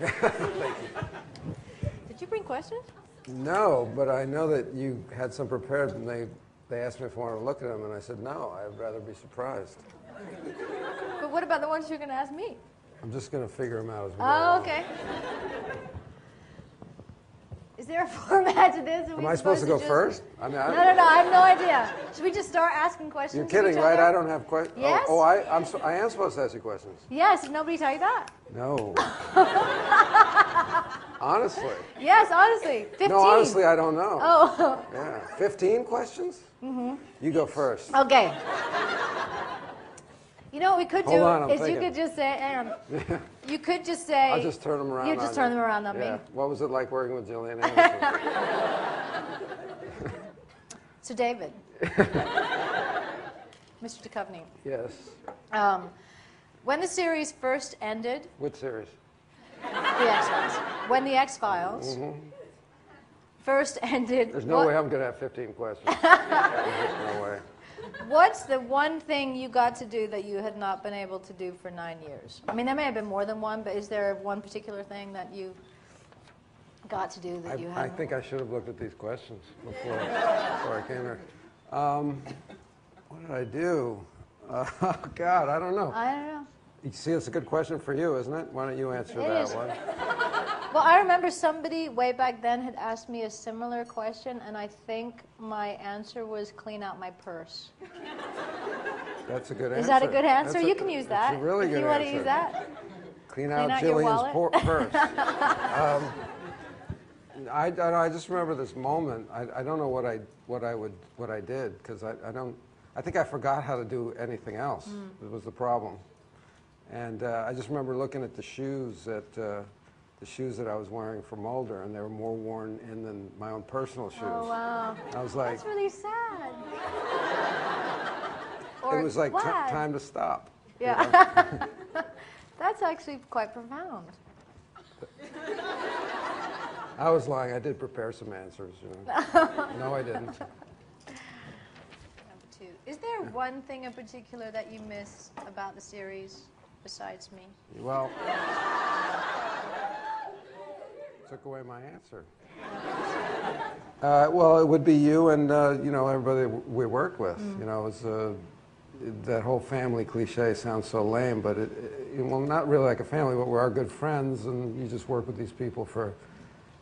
Thank you. Did you bring questions? No, but I know that you had some prepared, and they asked me if I wanted to look at them, and I said no. I'd rather be surprised. But what about the ones you're going to ask me? I'm just going to figure them out as we go Oh, along. okay. Is there a format to this? Am I supposed to go first? I mean, No, I have no idea. Should we just start asking questions? You're kidding, right? I don't have questions. Yes? Oh, I am supposed to ask you questions. Yes, did nobody tell you that? No. Honestly. Yes, honestly. 15. No, honestly, I don't know. Oh. Yeah. 15 questions? Mm-hmm. You go first. Okay. You know what we could do I'm is thinking. you could just say, you could just say. I'll just turn them around. You just turn them around on me. me. What was it like working with Gillian Anderson? So David, Mr. Duchovny. Yes. When the series first ended. Which series? The X-Files. When the X-Files first ended. There's no way I'm going to have 15 questions. There's no way. What's the one thing you got to do that you had not been able to do for 9 years? I mean, there may have been more than one, but is there one particular thing that you got to do that you hadn't? I think I should have looked at these questions before I came here. What did I do? Oh, God, I don't know. I don't know. You see, it's a good question for you, isn't it? Why don't you answer that one? Well, I remember somebody way back then had asked me a similar question, and I think my answer was clean out my purse. That's a good answer. Is that a good answer? You can use that. It's a really good answer. If you want to use that. Clean out Gillian's purse. I just remember this moment. I don't know what I did because I think I forgot how to do anything else. It was the problem. And I just remember looking at the shoes that I was wearing for Mulder, and they were more worn in than my own personal shoes. Oh, wow. I was like, that's really sad. It was like time to stop. Yeah. You know? That's actually quite profound. I was lying. I did prepare some answers. You know. No, I didn't. Number 2. Is there one thing in particular that you miss about the series besides me? Well, took away my answer. Well, it would be you and you know, everybody we worked with. You know, it was that whole family cliche sounds so lame, but well, not really like a family, but we're our good friends, and you just work with these people for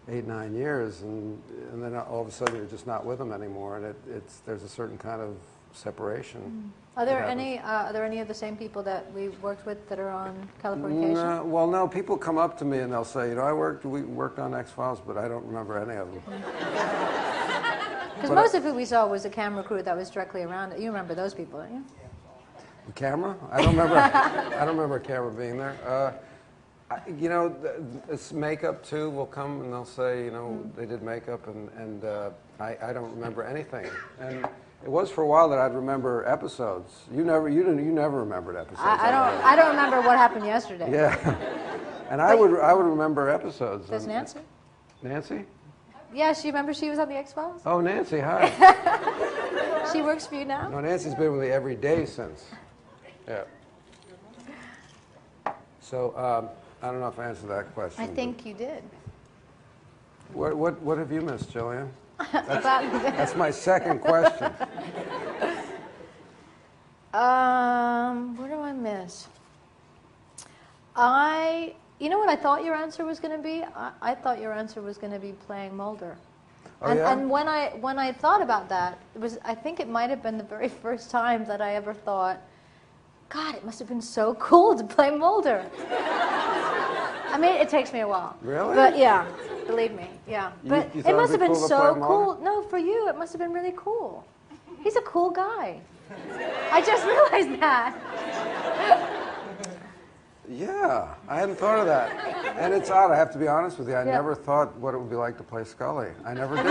8, 9 years, and then all of a sudden you're just not with them anymore, and there's a certain kind of separation. Are there any of the same people that we worked with that are on Californication? No, well, no. People come up to me and they'll say, you know, we worked on X-Files, but I don't remember any of them. Because most of who we saw was a camera crew that was directly around it. You remember those people, don't you? The camera? I don't remember. I don't remember a camera being there. You know, this makeup too will come and they'll say, you know, they did makeup, and I don't remember anything. And it was for a while that I'd remember episodes. You never remembered episodes. I don't remember what happened yesterday. Yeah, and I would remember episodes. Does Nancy? Nancy? Yeah, she remembers she was on the X-Files. Oh, Nancy, hi. She works for you now? No, Nancy's been with me every day since. Yeah. So I don't know if I answered that question. I think you did. What have you missed, Gillian? That's my second question. What do I miss? You know what I thought your answer was going to be? I thought your answer was going to be playing Mulder. Oh, yeah? And when I thought about that, I think it might have been the very first time that I ever thought, God, it must have been so cool to play Mulder. I mean, it takes me a while. Really? But yeah, believe me, yeah. But you it must have been cool so cool. No, for you, it must have been really cool. He's a cool guy. I just realized that. Yeah, I hadn't thought of that. And it's odd, I have to be honest with you. I never thought what it would be like to play Scully. I never did.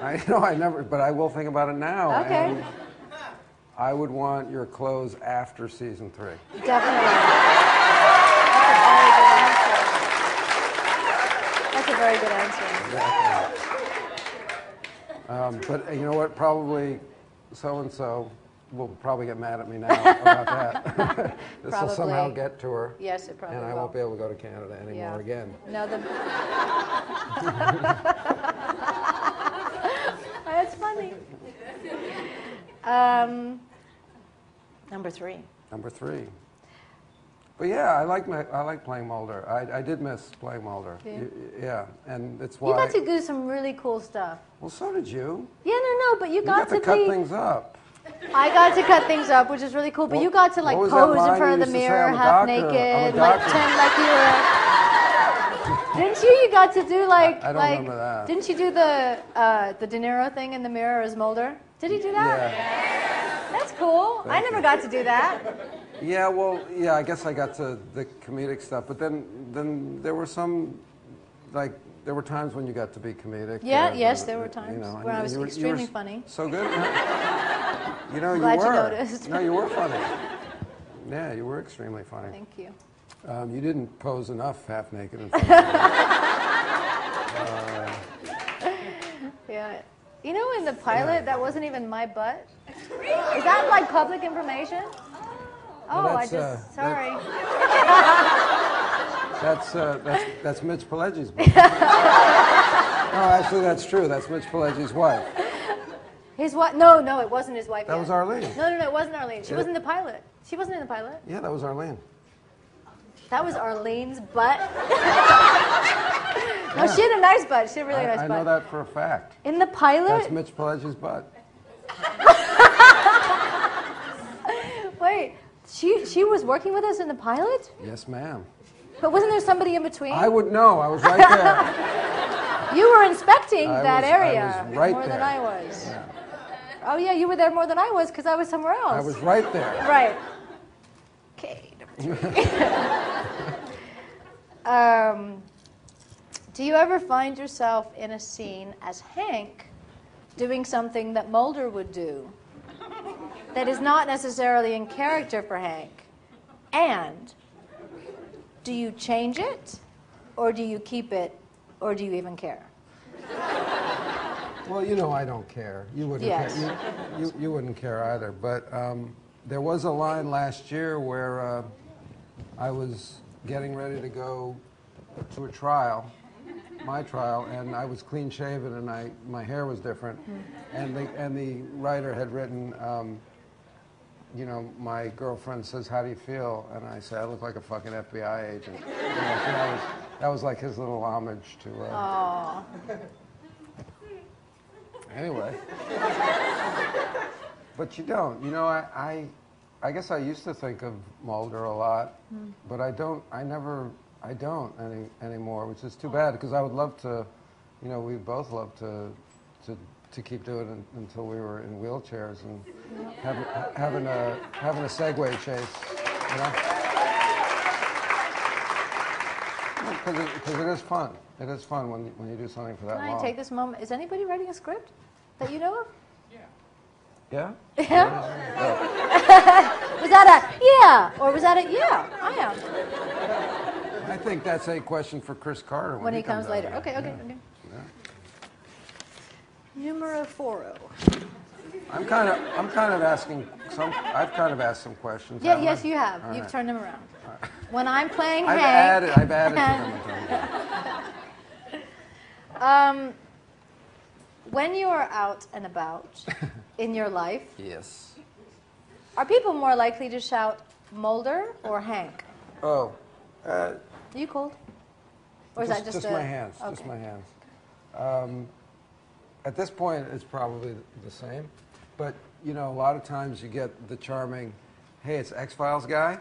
I never, but I will think about it now. Okay. And I would want your clothes after season 3. Definitely. That's a very good answer. But you know what? Probably so-and-so will probably get mad at me now about that. This will somehow Probably. get to her. Yes, it probably And I will. won't be able to go to Canada anymore Yeah. again. No, that's funny. Number 3. Number 3. But yeah, I like playing Mulder. I did miss playing Mulder. Yeah. Yeah, and it's You why. got to do some really cool stuff. Well, so did you. Yeah, no, but you got to to cut be. things up. I got to cut things up, which is really cool. But What- you got to like what was that pose in line front you of the used to say? mirror, I'm a half doctor. naked, I'm a like doctor. pretend like you were. Didn't you? You got to do like I don't like. remember that. Didn't you do the De Niro thing in the mirror as Mulder? Did he do that? Yeah. That's cool. I never got to do that. Yeah, well, yeah, I guess I got to the comedic stuff, but then there were some, like, there were times when you got to be comedic. Yeah, yes, there were times when I was you were extremely funny. So good. You know, Glad you you were. noticed. No, you were funny. Yeah, you were extremely funny. Thank you. You didn't pose enough half naked in front of me. Yeah. You know, in the pilot, that wasn't even my butt. Is that like public information? Oh, Well, I that's, just sorry. That's Mitch Pileggi's book. No, actually, that's true. That's Mitch Pileggi's wife. His wife? No, it wasn't his wife. That yet. was Arlene. No, it wasn't Arlene. She Yeah. wasn't in the pilot. She wasn't in the pilot. Yeah, that was Arlene. That was Arlene's butt. No, she had a nice butt. She had a really nice I butt. know that for a fact. In the pilot? That's Mitch Pileggi's butt. Wait, she was working with us in the pilot? Yes, ma'am. But wasn't there somebody in between? I would know. I was right there. You were inspecting I that was- area I was right more than there. I was. Yeah. Oh yeah, you were there more than I was because I was somewhere else. I was right there. Right. Okay. Do you ever find yourself in a scene as Hank doing something that Mulder would do that is not necessarily in character for Hank? And do you change it, or do you keep it, or do you even care? Well, you know I don't care. You wouldn't Yes. care. You wouldn't care either. But there was a line last year where I was getting ready to go to a trial, my trial, and I was clean shaven and my hair was different, and the writer had written, you know, my girlfriend says, "How do you feel?" And I said, "I look like a fucking FBI agent." You know, so that was like his little homage to. Aww. Anyway. But you don't. You know, I guess I used to think of Mulder a lot, but I don't anymore, which is too bad because I would love to, you know, we'd both love to keep doing it until we were in wheelchairs and having a Segway chase, you know? Because it is fun. It is fun when you do something for that Can long. I take this moment? Is anybody writing a script that you know of? Yeah? Yeah? Was that a yeah? Or was that a yeah? I am. I think that's a question for Chris Carter When he comes out later. here. Okay. Numero 4. I'm kind of asking some. I've kind of asked some questions. Yeah, haven't yes, I? you have. All You've right. turned them around. When I'm playing I've Hank. added to them. When you are out and about in your life, Yes. are people more likely to shout Mulder or Hank? Oh. Are you cold? Or is that just my hands? Okay. Just my hands. At this point, it's probably the same, but you know, a lot of times you get the charming, "Hey, it's X-Files guy."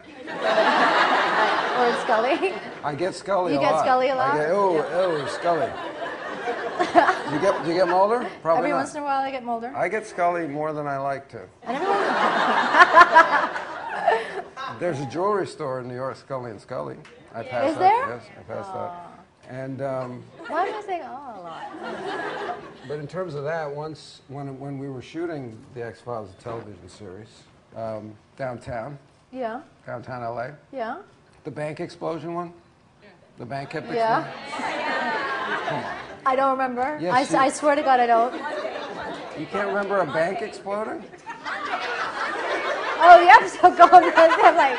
Or it's Scully. I get Scully You a get lot. Scully a lot? I get, oh, Scully. Do you get Mulder? Probably Every not. once in a while I get Mulder. I get Scully more than I like to. And everyone. There's a jewelry store in New York, Scully and Scully. I passed Is that. there? Yes, I passed that. And Why am I saying oh a lot? but in terms of that, once when we were shooting the X-Files television series downtown Yeah. LA, Yeah. the bank explosion one, the bank kept Yeah. exploding. I don't remember. Yes, I swear to God I don't. You can't remember a bank exploding? Oh, the episode called. I'm like,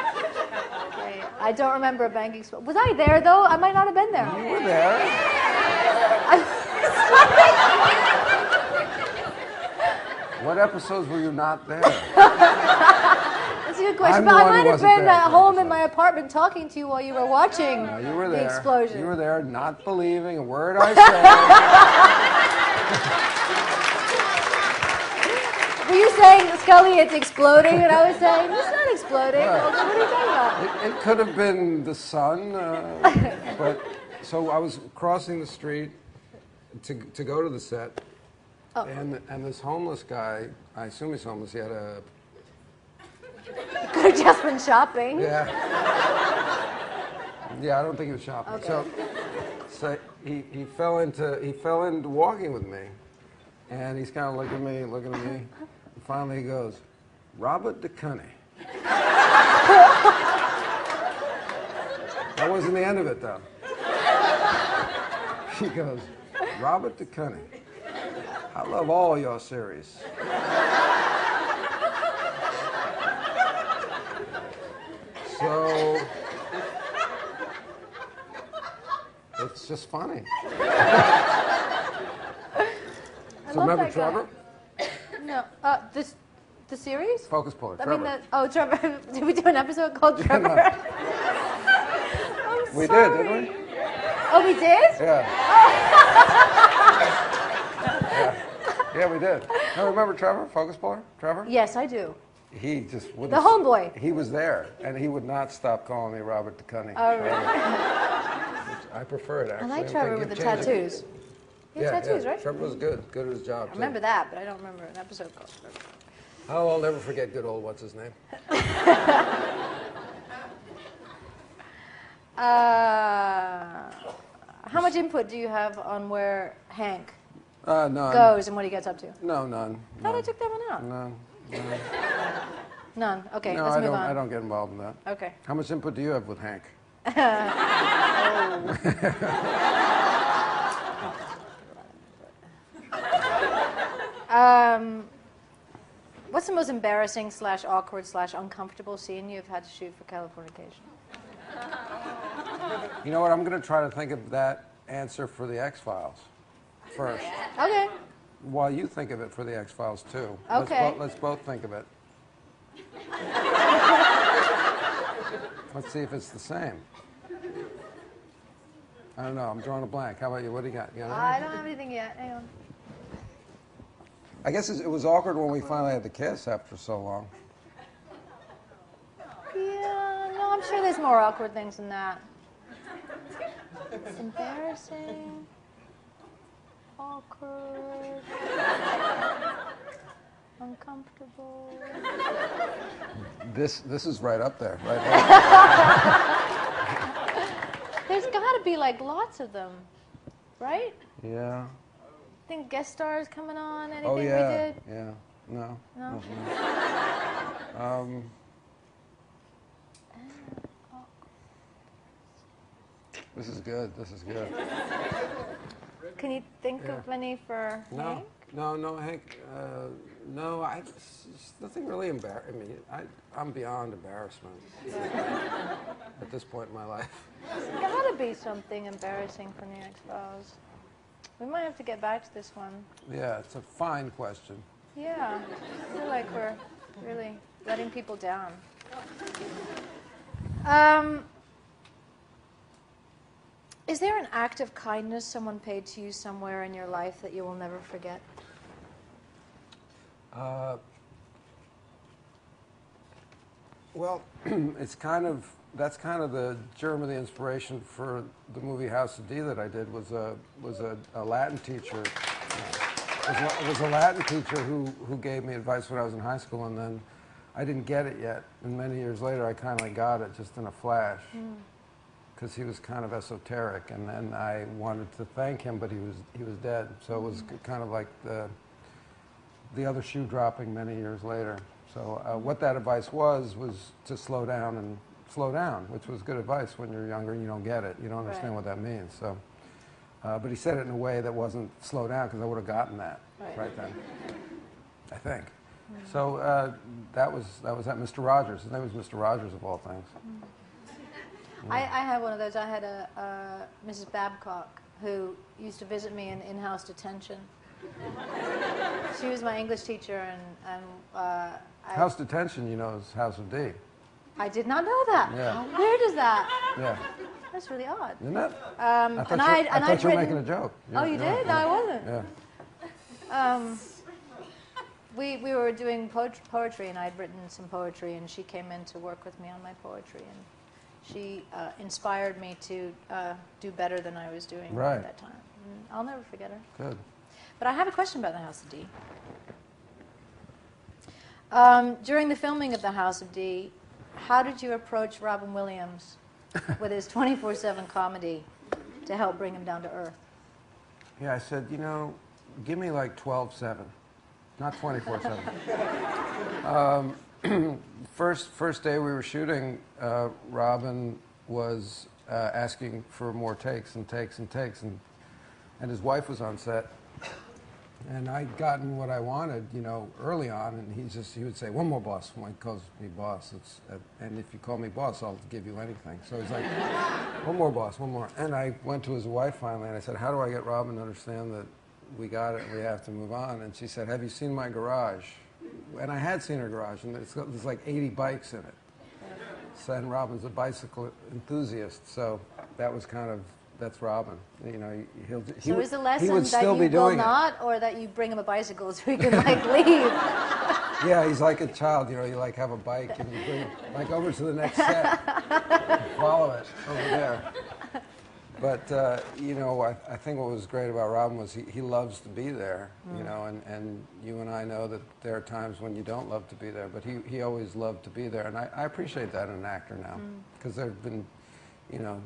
okay, I don't remember a bank explosion. Was I there though? I might not have been there. You were there. What episodes were you not there? That's a good question. But I might have been at home in my apartment talking to you while you were watching You were there. the explosion. You were there, not believing a word I said. Were you saying, Scully, it's exploding? And I was saying, it's not exploding. Right. What are you talking about? It could have been the sun, but so I was crossing the street to go to the set, and this homeless guy, I assume he's homeless, he had a... Could have just been shopping. Yeah. Yeah, I don't think he was shopping. Okay. So he fell into walking with me, and he's kind of looking at me, and finally he goes, Robert Duchovny. That wasn't the end of it, though. He goes, Robert Duchovny, I love all your series. So, it's just funny. So remember Trevor? No. The series? Focus puller, I Trevor. mean, Trevor. Did we do an episode called Trevor? I'm We sorry. did, didn't we? Oh, we did? Yeah. Yeah, we did. No, remember Trevor, focus puller? Trevor? Yes, I do. He just wouldn't. The homeboy. He was there, and he would not stop calling me Robert Duchovny. Oh, really? I prefer it, I actually. like Trevor with the tattoos. He had tattoos, right? Trevor was good at his job, I remember that, but I don't remember an episode called Trevor. Oh, I'll never forget good old what's his name. How much input do you have on where Hank None. goes and what he gets up to? No, none. I thought I took that one out. None. None. Okay, No, let's I move on. don't get involved in that. Okay. How much input do you have with Hank? What's the most embarrassing / awkward / uncomfortable scene you've had to shoot for Californication? You know what? I'm going to try to think of that answer for the X-Files first. Okay. While you think of it for the X-Files, too. Okay. Let's both think of it. Let's see if it's the same. I don't know. I'm drawing a blank. How about you? What do you got? You got I don't have anything yet. Hang on. I guess it was awkward when we finally had to kiss after so long. Yeah, no, I'm sure there's more awkward things than that. It's embarrassing. Awkward. Uncomfortable. This is right up there. Right There's got to be like lots of them, right? Yeah. Think guest stars coming on? Anything Oh, yeah. we did? Yeah. No. No? This is good. This is good. Can you think of any for Hank? No, Hank. No, it's nothing really embarrassing. I mean, I'm beyond embarrassment at this point in my life. There's got to be something embarrassing from the X-Files. We might have to get back to this one. Yeah, it's a fine question. Yeah, I feel like we're really letting people down. Is there an act of kindness someone paid to you somewhere in your life that you will never forget? Well, that's kind of the germ of the inspiration for the movie House of D that I did. Was a Latin teacher. Was a Latin teacher who gave me advice when I was in high school, and then I didn't get it yet. And many years later, I kind of got it just in a flash, because he was kind of esoteric. And then I wanted to thank him, but he was dead. So it was kind of like the other shoe dropping many years later. So what that advice was to slow down, which was good advice when you're younger and you don't get it. You don't understand what that means. So, but he said it in a way that wasn't slow down, because I would have gotten that right then, I think. So that was at Mr. Rogers. His name was Mr. Rogers of all things. I had one of those. I had a Mrs. Babcock who used to visit me in in-house detention. She was my English teacher, and House detention, you know, is House of D. I did not know that. Yeah. How weird is that? Yeah. That's really odd. Isn't it? I thought you were making a joke. Oh, you did? No, I wasn't. Yeah. We were doing poetry, and I'd written some poetry, and she came in to work with me on my poetry, and she inspired me to do better than I was doing at that time. And I'll never forget her. Good. But I have a question about the House of D. During the filming of the House of D, how did you approach Robin Williams with his 24/7 comedy to help bring him down to earth? Yeah, I said, you know, give me like 12/7, not 24/7. First day we were shooting, Robin was asking for more takes and takes and takes, and his wife was on set. And I'd gotten what I wanted, you know, early on, and he would say, "One more, boss." When he calls me boss, and if you call me boss, I'll give you anything. So he's like, "One more, boss, one more." And I went to his wife finally, and I said, "How do I get Robin to understand that we got it and we have to move on?" And she said, "Have you seen my garage?" And I had seen her garage, and there's like 80 bikes in it. So, and Robin's a bicycle enthusiast, so that was kind of, that's Robin. You know, so is the lesson that you will not, or that you bring him a bicycle so he can like leave? Yeah, he's like a child. You know, you like have a bike and you bring it like over to the next set, and follow it over there. But you know, I think what was great about Robin was he loves to be there. You know, and you and I know that there are times when you don't love to be there, but he always loved to be there, and I appreciate that in an actor now, because there have been, you know,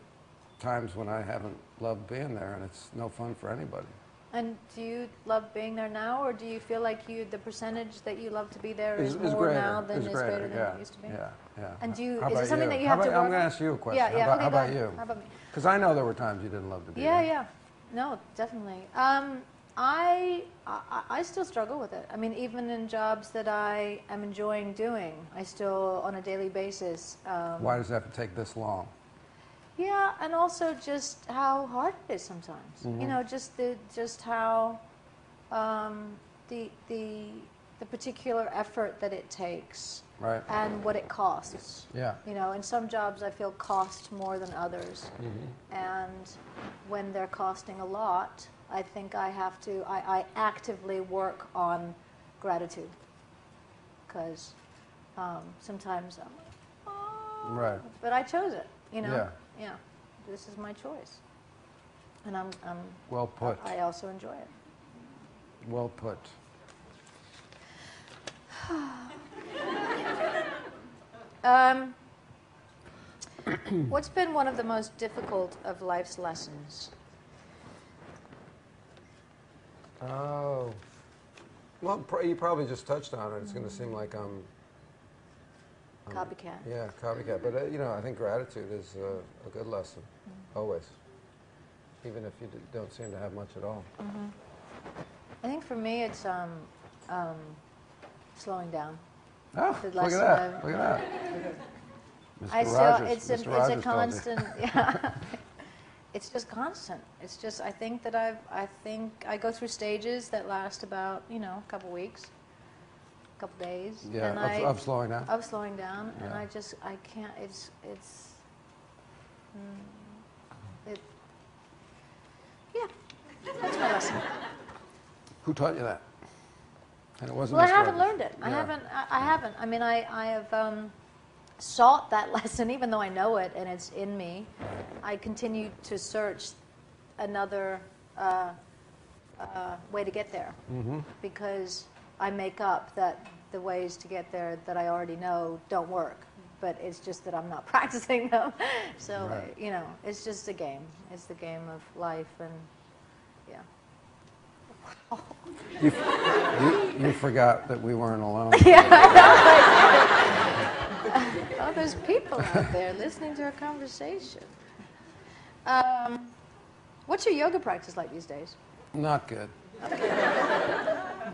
times when I haven't loved being there, and it's no fun for anybody. And do you love being there now, or do you feel like the percentage that you love to be there is more greater. now than is greater than yeah. it used to be? Yeah, yeah. And is How it about something you? that you have to work on? I'm going to ask you a question. Yeah, How about you? How about me? Because I know there were times you didn't love to be there. Yeah. No, definitely. I still struggle with it. I mean, even in jobs that I am enjoying doing, I still, on a daily basis. Why does it have to take this long? Yeah, and also just how hard it is sometimes. You know, just how the particular effort that it takes, right, and what it costs. Yeah. You know, in some jobs I feel cost more than others, and when they're costing a lot, I think I have to. I actively work on gratitude, because sometimes I'm like, oh, right, but I chose it. You know. Yeah. Yeah, this is my choice, and I'm well put. I also enjoy it. Well put. What's been one of the most difficult of life's lessons? Oh, well, you probably just touched on it. It's going to seem like I'm Copycat. Yeah, copycat. But you know, I think gratitude is a good lesson, always, even if you don't seem to have much at all. I think for me, it's slowing down. Oh, The look at lesson that! Look at that! Mr. Rogers, it's Mr. Rogers a constant. Yeah, it's just constant. It's just I think I go through stages that last about a couple weeks. Couple days. Yeah, and of slowing down. Of slowing down, Yeah. and I can't. Yeah, that's my lesson. Who taught you that? And it wasn't. Well, I Mr. haven't Rogers. learned it. Yeah. I haven't. I mean, I have sought that lesson, even though I know it and it's in me. I continue to search another way to get there, because I make up that the ways to get there that I already know don't work, but it's just that I'm not practicing them. So, Right. it's just a game. It's the game of life, and yeah. You forgot that we weren't alone. Yeah, I know. Oh, there's people out there listening to our conversation. What's your yoga practice like these days? Not good.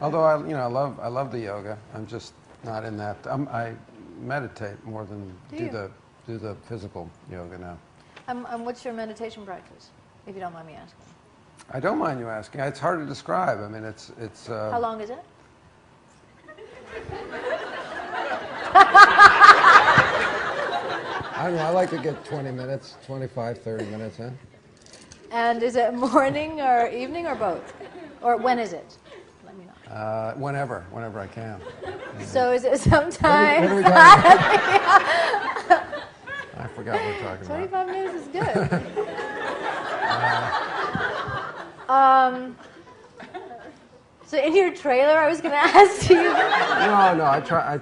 Although I love the yoga. I'm just not in that. I meditate more than do the physical yoga now. What's your meditation practice, if you don't mind me asking? I don't mind you asking. It's hard to describe. I mean, it's. How long is it? I don't know. I like to get 20 minutes, 25, 30 minutes in. And is it morning or evening or both? Or when is it? Let me know. Whenever I can. So is it sometimes? What are we talking about? I forgot what we're talking 25 minutes is good. So in your trailer, I was going to ask you. No, I try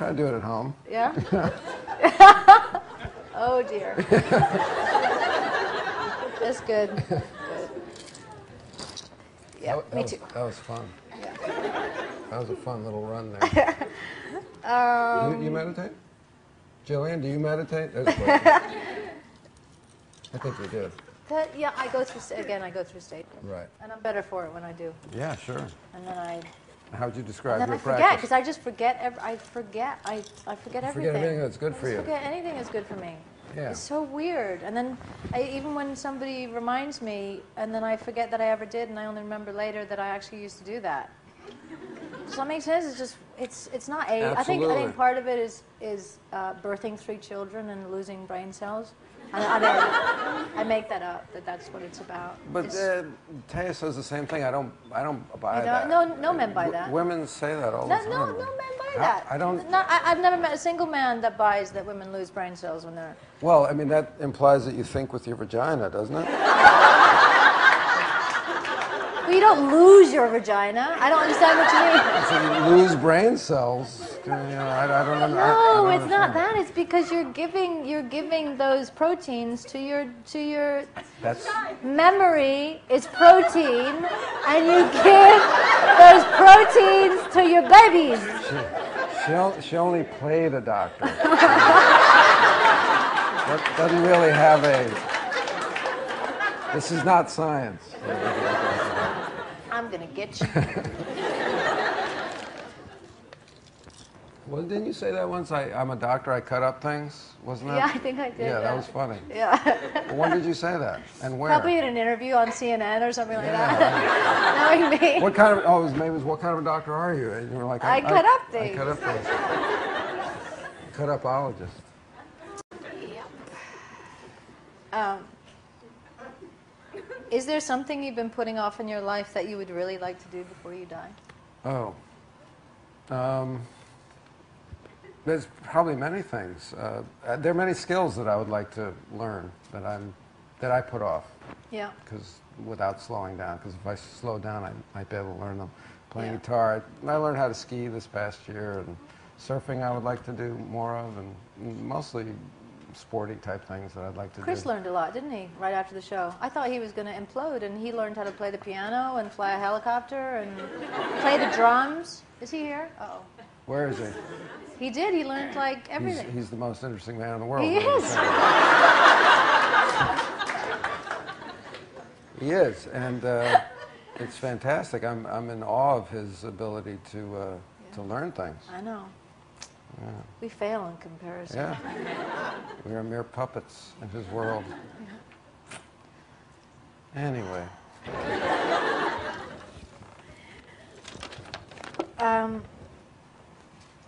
to do it at home. Yeah? Oh, dear. That's good. Good. Yeah, me too. That was fun. Yeah. That was a fun little run there. You meditate? Gillian, do you meditate? That's a question. I think you do. Yeah, I go through stages. Right. And I'm better for it when I do. Yeah, sure. And then How'd you describe I your forget, practice? because I just forget. I forget everything. Forget everything that's good for you. Forget anything that's good for me. Yeah. It's so weird. And then even when somebody reminds me, and then I forget that I ever did, and I only remember later that I actually used to do that. Does that make sense? It's just it's not age. Absolutely. I think part of it is birthing 3 children and losing brain cells. I make that up. That's what it's about. But Taya says the same thing. I don't buy You that. No men buy that. Women say that all the time. No men buy that. I don't. I've never met a single man that buys that women lose brain cells when they're. Well, I mean that implies that you think with your vagina, doesn't it? Well, you don't lose your vagina. I don't understand what you mean. So you lose brain cells. I don't know. No, it's not that. It's because you're giving those proteins to your That's memory is protein, and you give those proteins to your babies. she only played a doctor. Doesn't really have a. This is not science. I'm gonna get you. Well, didn't you say that once? I'm a doctor. I cut up things, wasn't that? Yeah, I think I did. Yeah, that was funny. Yeah. Well, when did you say that? And where? Probably in an interview on CNN or something like that. Knowing me. What kind of? Oh, his name was. What kind of a doctor are you? And you were like, I cut up things. I cut up things. Cut upologist. Yep. Is there something you've been putting off in your life that you would really like to do before you die? Oh. There's probably many things. There are many skills that I would like to learn that I put off. Yeah. Because without slowing down, because if I slow down, I might be able to learn them. Playing guitar, I learned how to ski this past year, and surfing I would like to do more of, and mostly sporty type things that I'd like to do. Chris learned a lot, didn't he, right after the show? I thought he was going to implode, and he learned how to play the piano and fly a helicopter and play the drums. Is he here? Uh-oh. Where is he? He did. He learned, like, everything. He's the most interesting man in the world. He is. He is, and it's fantastic. I'm in awe of his ability to learn things. I know. Yeah. We fail in comparison. Yeah. We are mere puppets in his world. Anyway.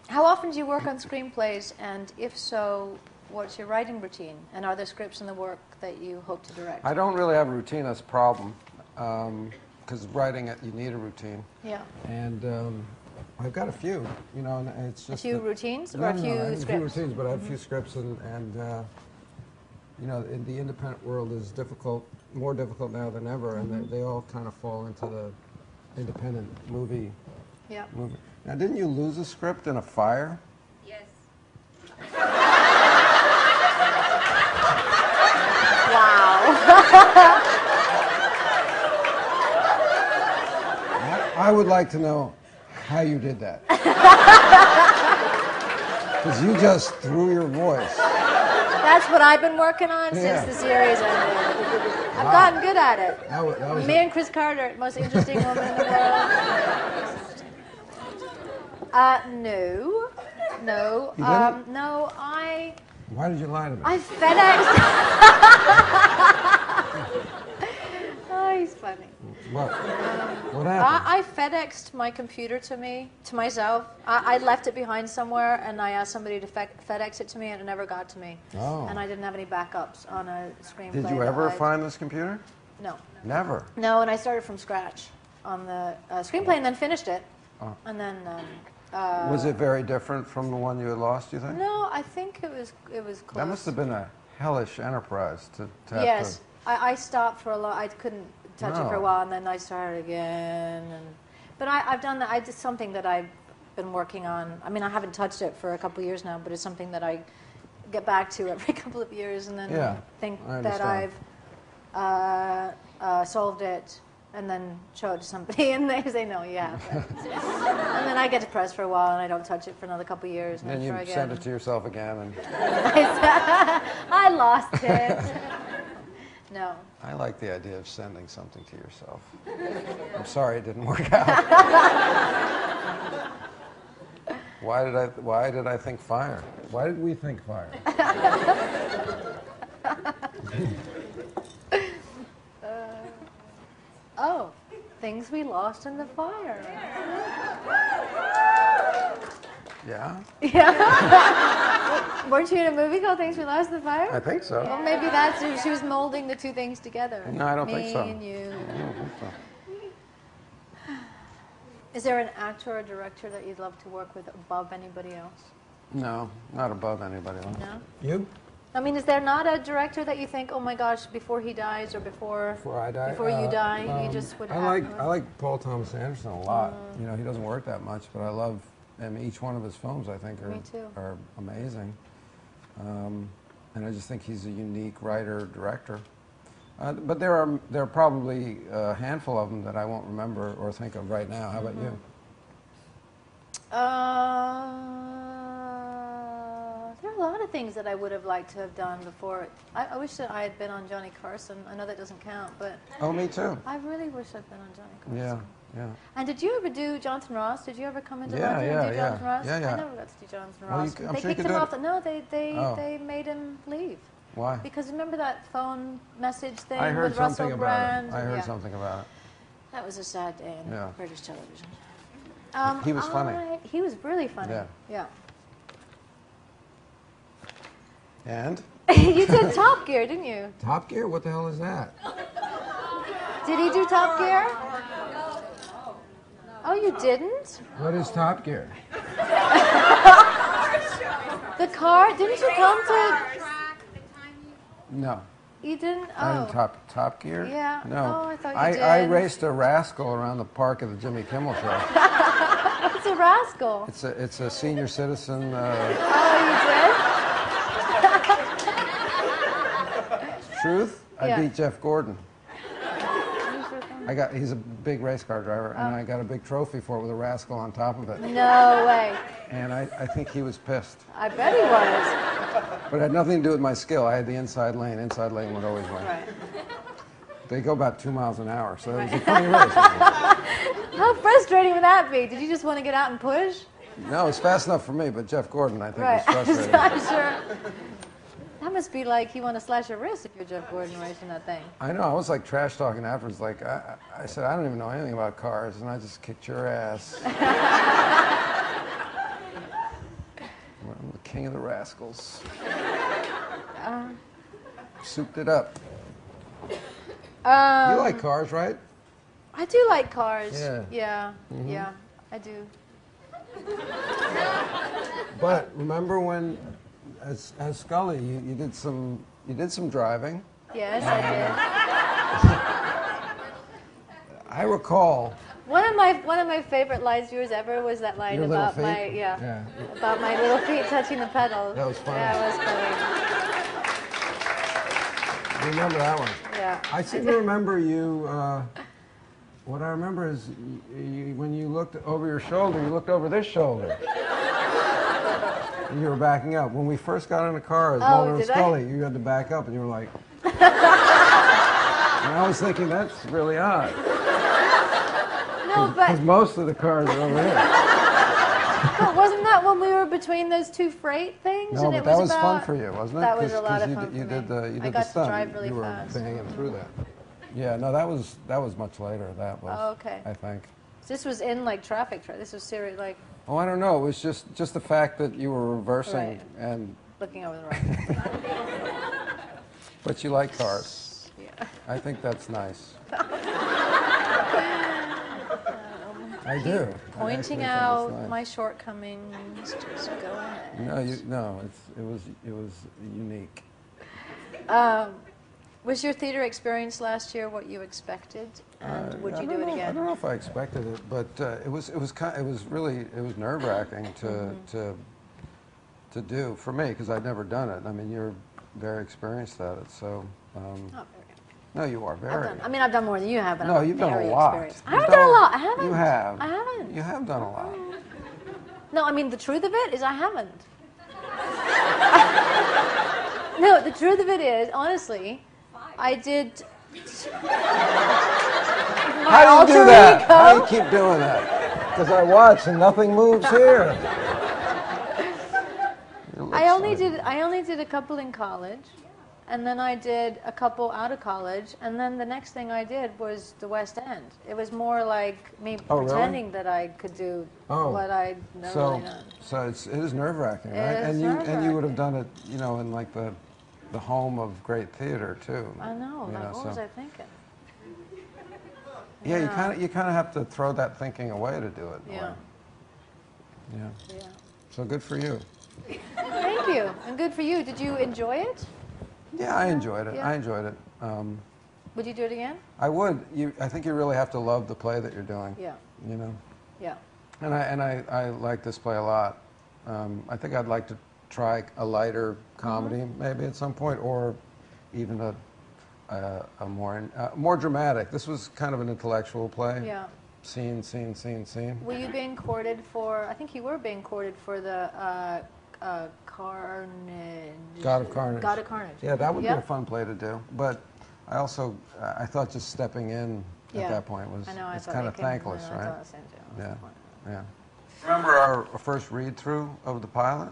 How often do you work on screenplays, and if so, what's your writing routine? And are there scripts in the work that you hope to direct? I don't really have a routine. That's a problem. Because writing it, you need a routine. Yeah. And I've got a few, and it's just... A few routines or no, a few I have scripts? a few routines, but I have a few scripts, and in the independent world is more difficult now than ever, and they all kind of fall into the independent movie. Yeah. Now, didn't you lose a script in a fire? Yes. Wow. I would like to know how you did that. Because you just threw your voice. That's what I've been working on since the series ended. I've gotten good at it. That was Me and Chris Carter, most interesting woman in the world. No. You didn't? No, Why did you lie to me? I FedExed. Oh, he's funny. What? What happened? I FedExed my computer to myself. I left it behind somewhere, and I asked somebody to FedEx it to me, and it never got to me. Oh. And I didn't have any backups on a screenplay. Did you ever find this computer? No. Never. No, and I started from scratch on the screenplay, and then finished it. Oh. And then. Was it very different from the one you had lost, you think? No, I think it was close. That must have been a hellish enterprise to have Yes, to... I stopped for a lot. I couldn't touch it for a while, and then I started again. But I've done that. It's something that I've been working on. I mean, I haven't touched it for a couple of years now, but it's something that I get back to every couple of years, and then think that I've solved it, and then show it to somebody, and they say, no, you haven't. And then I get depressed for a while, and I don't touch it for another couple of years, and then then you try again. send it to yourself again. And I lost it. No. I like the idea of sending something to yourself. I'm sorry it didn't work out. Why did I think fire? Why did we think fire? Oh, things we lost in the fire. Yeah? Yeah. Weren't you in a movie called Things We Lost in the Fire? I think so. Well, maybe that's she was molding the two things together. No, I don't think so. Me and you. I don't think so. Is there an actor or director that you'd love to work with above anybody else? No, not above anybody else. No? You? I mean, is there not a director that you think, oh my gosh, before he dies or before I die? before you die, you just would have? I like Paul Thomas Anderson a lot. You know, he doesn't work that much, but I love. I mean, each one of his films, I think, are amazing. And I just think he's a unique writer-director. But there are probably a handful of them that I won't remember or think of right now. How about you? There are a lot of things that I would have liked to have done before. I wish that I had been on Johnny Carson. I know that doesn't count, but... Oh, me too. I really wish I'd been on Johnny Carson. Yeah, yeah. And did you ever do Jonathan Ross? Did you ever come into Yeah, London and do Jonathan Ross? Yeah, yeah. I never got to do Jonathan Oh, Ross. I'm They sure you kicked could him do off. No, they made him leave. Why? Because remember that phone message thing I heard with Russell something about Brand? it. I heard something about it. That was a sad day in Yeah. British television. He was funny. He was really funny. Yeah. And? You did Top Gear, didn't you? Top Gear? What the hell is that? Did he do Top Gear? Oh, you didn't? What is Top Gear? The car? Didn't you come to... No. You didn't? I Oh. didn't Top Gear? Yeah. No. Oh, I thought you I did. raced a rascal around the park of the Jimmy Kimmel Show. It's a rascal. It's a senior citizen. Oh, you did? Truth? I Yeah. beat Jeff Gordon. He's a big race car driver, and I got a big trophy for it with a rascal on top of it. No way. And I think he was pissed. I bet he was. But it had nothing to do with my skill. I had the inside lane. Inside lane would always win. Right. They go about 2 miles an hour, so it was a funny race. How frustrating would that be? Did you just want to get out and push? No, it's fast enough for me, but Jeff Gordon, I think, Right. was frustrated. I'm sure. That must be like you want to slash your wrist if you're Jeff Gordon racing that thing. I know. I was like trash talking afterwards. Like I said, I don't even know anything about cars, and I just kicked your ass. I'm the king of the rascals. Souped it up. You like cars, right? I do like cars. Yeah. Yeah. Yeah. I do. But remember when, as Scully, you did some driving. Yes, I did. I recall. One of my favorite lines of yours ever was that line Your little about feet? my about my little feet touching the pedals. That was funny. Yeah, it was funny. You remember that one? Yeah. I seem to remember you. What I remember is when you looked over your shoulder, you looked over this shoulder. You were backing up. When we first got in the car as Oh, Mulder and did I? Scully, you had to back up, and you were like... and I was thinking, that's really odd. No, Because but most of the cars are over here. wasn't that when we were between those two freight things? No, and but it that was was about, fun for you, wasn't it? That was a 'Cause lot of you fun did, for you me. did the, you I did got the stunt. to drive really you were fast. banging through that. Yeah, no, that was much later. That was. Oh, okay. I think. This was in like traffic. This was serious, like Oh, I don't know. It was just the fact that you were reversing Right. and. looking over the road. But you like cars. Yeah. I think that's nice. I do. Pointing out my shortcomings. Just go ahead. No, it was unique. Was your theater experience last year what you expected, and would you do it I again? don't know if I expected it, but it was nerve-wracking to do for me because I'd never done it. I mean, you're very experienced at it, so. Not very. No, you are very. I've done more than you have, but No, I'm you've done very a lot. experienced. I haven't done a lot. I haven't. You have. I haven't. You have done a lot. No, I mean the truth of it is I haven't. No, the truth of it is, honestly, I did. How do you do that? How do you keep doing that? Because I watch and nothing moves here. I only did a couple in college, and then I did a couple out of college, and then the next thing I did was the West End. It was more like me pretending that I could do what I'd never really done. So it is nerve-wracking, right? It is And you would have done it, in like the home of great theater too. I know. What was I thinking? Yeah, you kind of have to throw that thinking away to do it. Yeah. Yeah. Yeah. So good for you. Thank you, and good for you. Did you enjoy it? Yeah, I enjoyed it. Yeah. I enjoyed it. Would you do it again? I would. I think you really have to love the play that you're doing. Yeah. Yeah. And I like this play a lot. I think I'd like to try a lighter comedy maybe at some point, or even a more dramatic. This was kind of an intellectual play. Yeah. Scene. Were you being courted for? I think you were being courted for the Carnage. God of Carnage. God of Carnage. Yeah, that would be a fun play to do. But I also I thought just stepping in at that point was kind of thankless, right? I thought the same too. Yeah. Remember our first read-through of the pilot?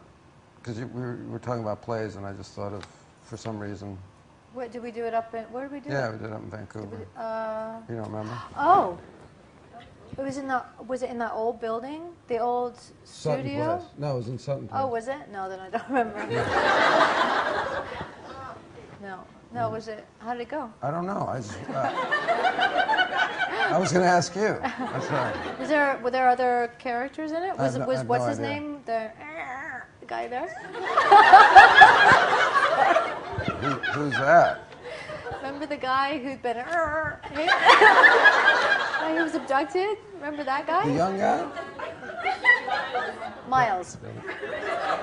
Because we were talking about plays, and I just thought of, for some reason. What, did we do it up in? Where did we do it? Yeah, we did it up in Vancouver. You don't remember? Oh. It was in was it in that old building? The old Sutton studio? Place. No, it was in Sutton Place. Oh, was it? No, then I don't remember. No, was it? How did it go? I don't know. I was going to ask you. That's right. Were there other characters in it? I have What's no his idea. name? The guy there? Who's that? Remember the guy who'd been he was abducted? Remember that guy? The young guy? Miles.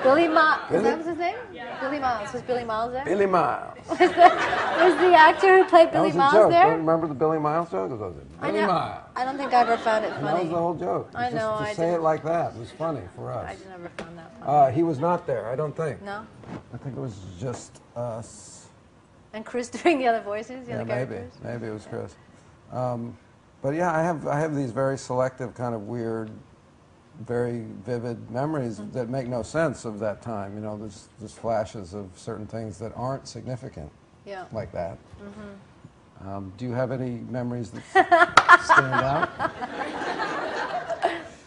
Billy Miles. Is that was his name? Yeah. Billy Miles. Was Billy Miles there? Billy Miles. Was the actor who played Billy That was a Miles joke. there? Don't remember the Billy Miles joke? It was Billy Miles. I don't think I ever found it And funny. that was the whole joke. I know, Just I to say didn't. it like that. It was funny for us. I never found that funny. He was not there, I don't think. No? I think it was just us. And Chris doing the other voices, the other maybe. characters? Maybe it was Chris. But yeah, I have these very selective, kind of weird, very vivid memories that make no sense of that time. There's flashes of certain things that aren't significant, like that. Do you have any memories that stand out?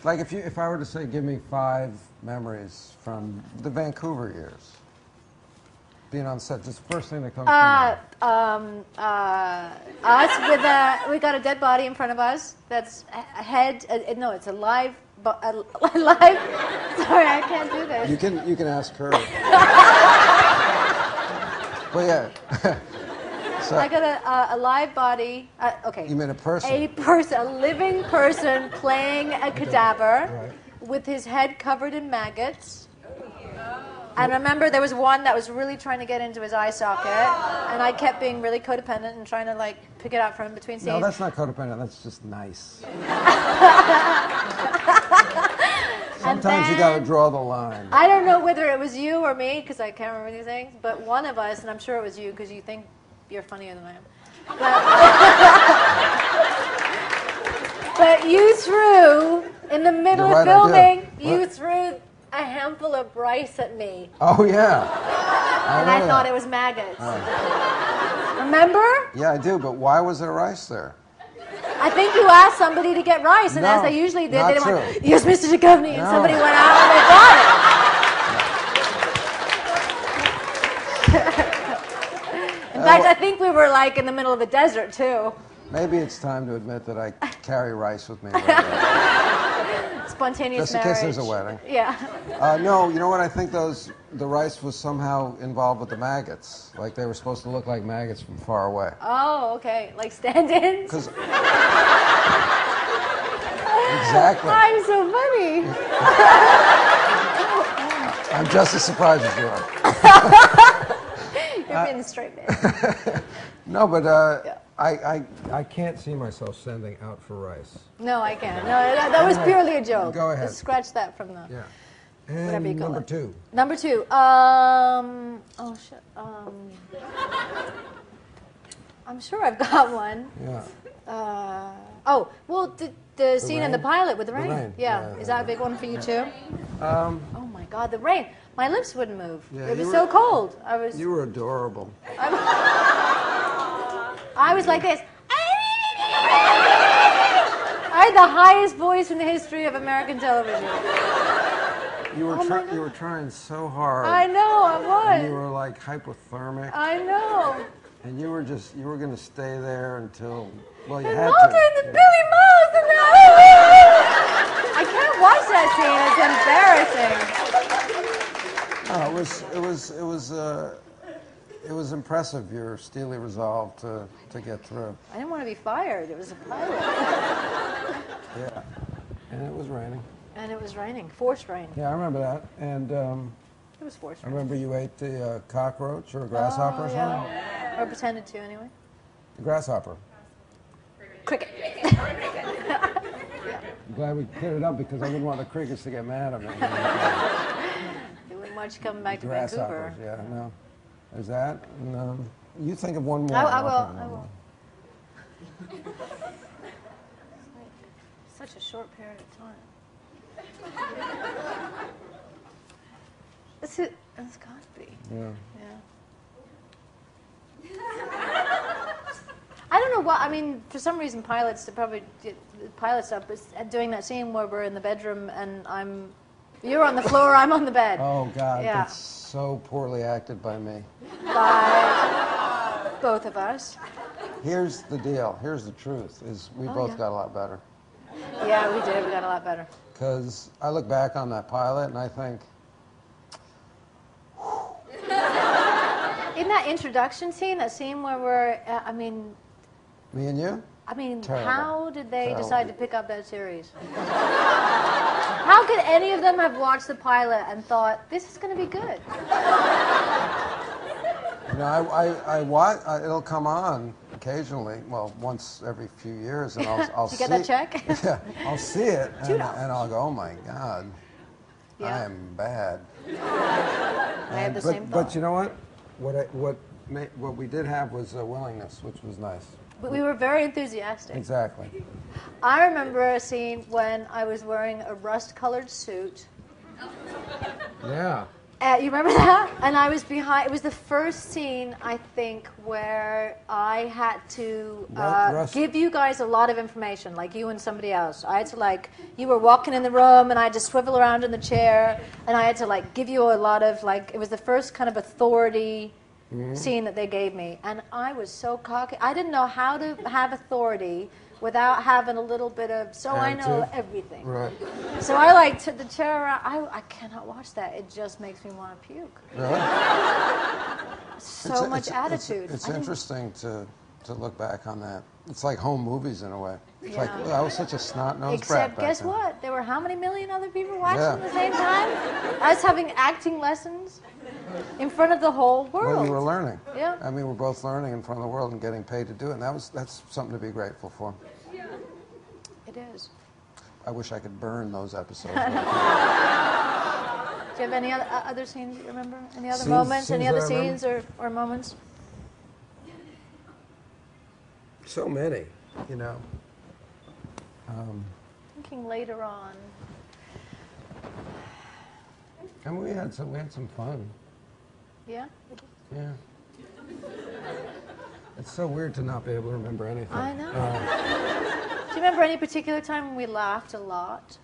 Like if I were to say, give me 5 memories from the Vancouver years, being on set, just the first thing that comes to mind. Us with we got a dead body in front of us. That's a head. No, it's a live. Live. Sorry, I can't do this. You can ask her. But yeah. So, I got a live body. Okay. You mean a person? A living person playing a cadaver with his head covered in maggots. And remember, there was one that was really trying to get into his eye socket, and I kept being really codependent and trying to pick it out from between scenes. No, that's not codependent. That's just nice. Sometimes you got to draw the line. I don't know whether it was you or me, because I can't remember these things, but one of us, and I'm sure it was you, because you think you're funnier than I am. But you threw, in the middle of filming, you threw a handful of rice at me. Oh, yeah. And I thought it was maggots. Remember? Yeah, I do, but why was there rice there? I think you asked somebody to get rice, and as they usually did, they went, "Yes, Mr. Duchovny," and somebody went out and they got it. In fact, I think we were like in the middle of a desert too. Maybe it's time to admit that I carry rice with me. Spontaneous just in marriage. case there's a wedding. Yeah. No, you know what? I think the rice was somehow involved with the maggots. Like they were supposed to look like maggots from far away. Oh, okay. Like stand-ins? Exactly. I'm so funny. I'm just as surprised as you are. You're being a straight man. No, but Yeah. I can't see myself sending out for rice. No, I can't. No, that was purely a joke. Go ahead. Just scratch that from the... Yeah. Whatever you And call number it. 2. Number 2. Oh, shit. I'm sure I've got one. Yeah. The scene in the rain? pilot with the rain. rain. Yeah. Yeah, Is that a big one for you too? Um, Oh my God, the rain. My lips wouldn't move. Yeah, It was you so were- cold. you were adorable. I was like this. I had the highest voice in the history of American television. You were Oh my you were trying so hard. I know, I And you was. were like hypothermic, I know. and you were going to stay there until you And had Mulder to. and the Billy Mouse and the... I can't watch that scene. It's embarrassing. No, it was impressive, your steely resolve to get through. I didn't want to be fired. It was a pilot. Yeah, and it was raining. And it was raining. Forced rain. Yeah, I remember that. And It was forced I rain. remember you ate the cockroach or a grasshopper or something. Or pretended to, anyway. The grasshopper. Cricket. I'm glad we cleared it up because I wouldn't want the crickets to get mad at me. They wouldn't want you coming back to Grasshoppers, Vancouver. yeah, no. There's that. And, you think of one more. I and I'll will. think of I one will. more. Such a short period of time. It's got to be. Yeah. I don't know what. I mean, for some reason, pilots probably did pilot stuff, but doing that scene where we're in the bedroom and you're on the floor, I'm on the bed. Oh, God, Yeah. that's so poorly acted by me. By both of us. Here's the deal. Here's the truth, is we both got a lot better. Yeah, we did. We got a lot better. Because I look back on that pilot and I think, In that introduction scene, that scene where we're, me and you? Terrible. how did they Terrible. decide to pick up that series? How could any of them have watched the pilot and thought, this is going to be good? You know, I watch, it'll come on occasionally, well, once every few years, and I'll You see get that check? Yeah, I'll see it, and $2. I'll go, oh my God, Yeah. I am bad. I had the same thought. But you know what? What we did have was a willingness, which was nice. But we were very enthusiastic. Exactly. I remember a scene when I was wearing a rust-colored suit. Yeah. You remember that? And I was behind. It was the first scene, I think, where I had to give you guys a lot of information, like you and somebody else. I had to you were walking in the room, and I had to swivel around in the chair, and I had to give you a lot of it was the first kind of authority scene that they gave me, and I was so cocky. I didn't know how to have authority without having a little bit of, I know Attitude. everything. Right. So I took the chair around. I cannot watch that. It just makes me want to puke. Really? So much attitude. It's I didn't- interesting to look back on that. It's like home movies in a way. It's like, Yeah. oh, I was such a snot-nosed brat Except, back guess then. what? There were how many million other people watching Yeah. at the same time? I was having acting lessons in front of the whole world. Well, you were learning. Yeah. I mean, we're both learning in front of the world and getting paid to do it, and that's something to be grateful for. It is. I wish I could burn those episodes. Do you have any other scenes you remember? Any other Scenes- moments? Any scenes other that I remember? scenes or moments? So many, you know. Thinking later on. And we had some fun. Yeah? Yeah. It's so weird to not be able to remember anything. I know. Do you remember any particular time when we laughed a lot?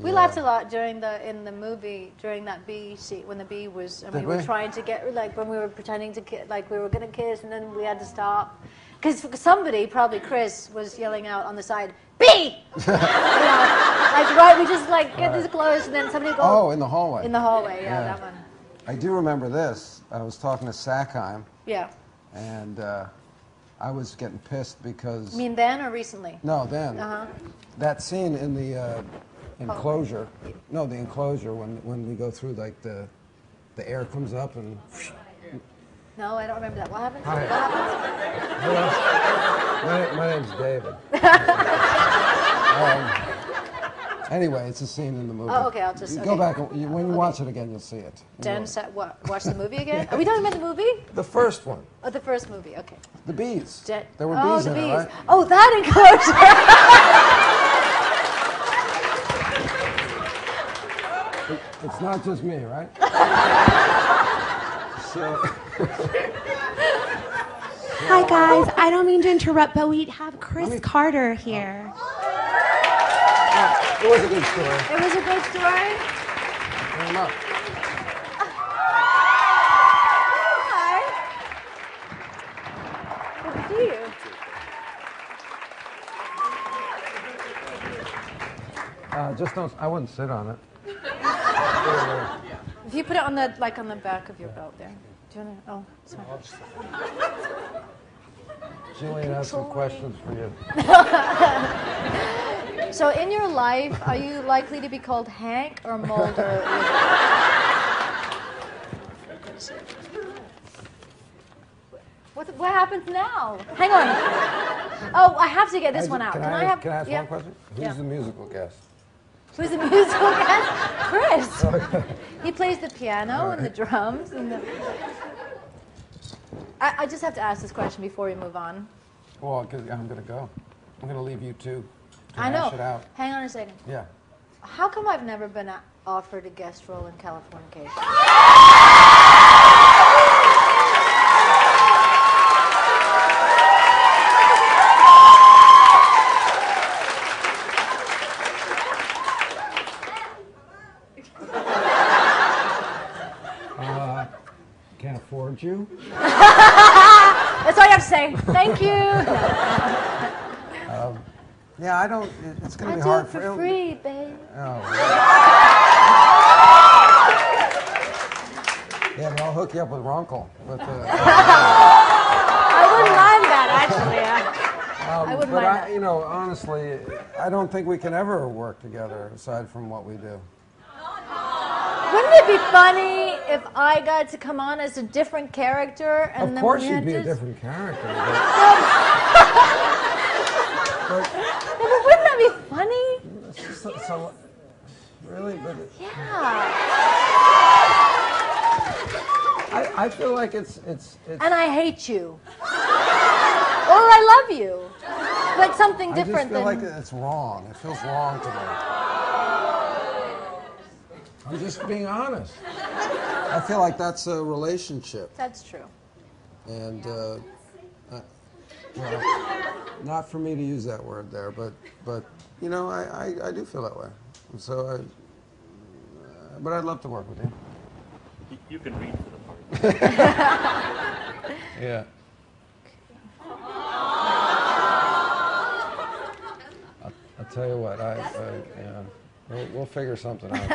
We Yeah. laughed a lot in the movie during that bee scene when the bee was and Did we were we? trying to get like when we were pretending to like we were gonna kiss and then we had to stop because somebody, probably Chris, was yelling out on the side, "Bee!" You know, like right, we just like get this close and then somebody goes. Oh, in the hallway. In the hallway, yeah, Yeah. that one. I do remember this. I was talking to Sackheim, Yeah. and I was getting pissed because... You mean then or recently? No, then. Uh-huh. That scene in the enclosure, no, the enclosure, when we go through, like, the air comes up and... No, I don't remember that. What happened? Hi. What happened? My name's David. Anyway, it's a scene in the movie. Oh, okay, I'll just... Go okay. back, and when you watch it again, you'll see it. Dan said what? Watch the movie again? Are we talking about the movie? The first one, Oh, the first movie, okay. the bees. Dan- There were oh, bees the in bees. it, right? Oh, that enclosure. It's not just me, right? So, Hi guys, I don't mean to interrupt, but we have Chris Carter here. it was a good story. It was a good story. Bring him up. Hi. Good to see you. Just don't, I wouldn't sit on it. If you put it on the on the back of your belt there. Do you want to? Oh, sorry. Gillian has some questions for you. So, in your life, are you likely to be called Hank or Mulder? What happens now? Hang on. Oh, I have to get this one out. Can I ask yeah. one question? Who's Yeah. the musical guest? Who's the musical guest? Chris. He plays the piano and the drums. And I just have to ask this question before we move on. Well, 'cause I'm going to go. I'm going to leave you two to I know. hash it out. Hang on a second. Yeah. How come I've never been offered a guest role in Californication? Can't afford you. That's all you have to say. Thank you. Yeah, I don't. It's going I to be do hard it for free, babe. Oh. Yeah, but I'll hook you up with Runkle. But, I wouldn't mind that, actually. I wouldn't mind that. You know, honestly, I don't think we can ever work together aside from what we do. Wouldn't it be funny if I got to come on as a different character and Of then course we you'd had be a to... different character. Yeah, but wouldn't that be funny? So, really? But Yeah. I feel like it's And I hate you. Or I love you. But something I just different feel than... like it's wrong. It feels wrong to me. I'm just being honest. I feel like that's a relationship. That's true. And, well, not for me to use that word there, but you know, I do feel that way. And so but I'd love to work with you. You can read for the part. Yeah. I'll tell you what, yeah, we'll figure something out.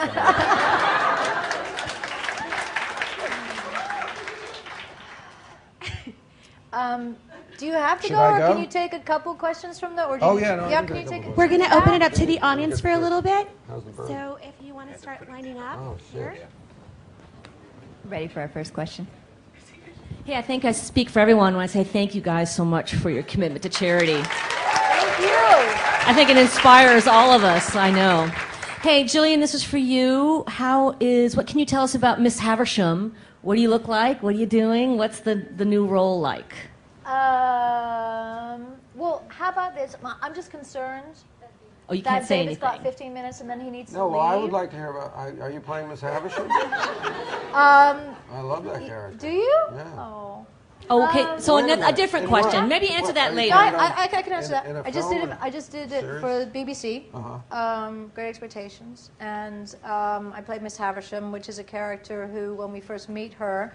Do you have to Should go, I or go? can you take a couple questions from the... Or do Oh, you, yeah, no, I yeah, can can take you a take couple it? We're going to open it up to the audience for a little bit. How's the bird? So if you want to start lining up Oh, here. shit. Ready for our first question? Hey, I think I speak for everyone when I say thank you guys so much for your commitment to charity. Thank you. I think it inspires all of us, I know. Hey, Gillian, this is for you. What can you tell us about Miss Havisham? What do you look like? What are you doing? What's the new role like? Well, how about this? I'm just concerned Oh, you can't that say David's anything. got 15 minutes and then he needs to No, leave. well, I would like to hear about. Are you playing Miss Havisham? I love that character. Do you? Yeah. Oh. Oh, okay. So Wait a a minute. different In question. what? Maybe answer What, that are you later. No, playing I can answer in that. a I just did film, it. I just did it series? for BBC. Uh-huh. Great Expectations, and I played Miss Havisham, which is a character who, when we first meet her,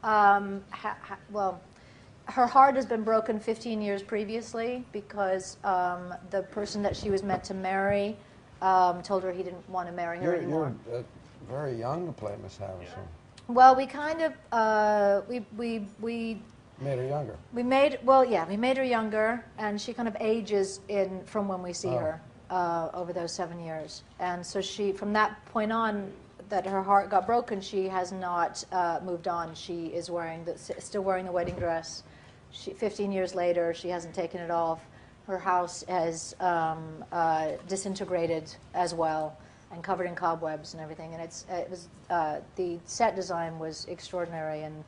well, her heart has been broken 15 years previously because the person that she was meant to marry told her he didn't want to marry her anymore. You're very young to play Miss Havisham. Well, we kind of we Made her younger. we made her younger, and she kind of ages from when we see her over those 7 years. And so she, from that point on, that her heart got broken, she has not moved on. She is still wearing the wedding dress. 15 years later, she hasn't taken it off. Her house has disintegrated as well, and covered in cobwebs and everything. And the set design was extraordinary. And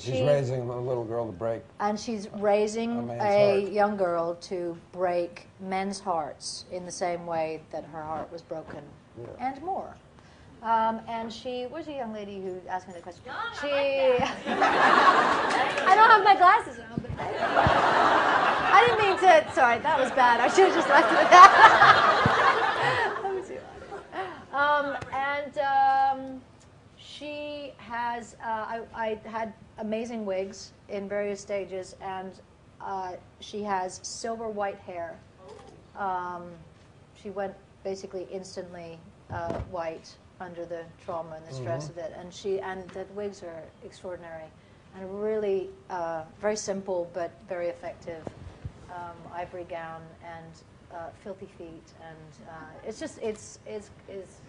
she's raising a little girl to break. And she's raising a young girl to break men's hearts in the same way that her heart was broken, and more. And where's the young lady who asked me the question? I don't have my glasses on, but I didn't mean to, sorry, that was bad. I should have just left it at that. Let me see. She has, I had amazing wigs in various stages, and she has silver white hair. She went basically instantly white under the trauma and the stress of it, and the wigs are extraordinary, and really very simple but very effective. Ivory gown and filthy feet, and it's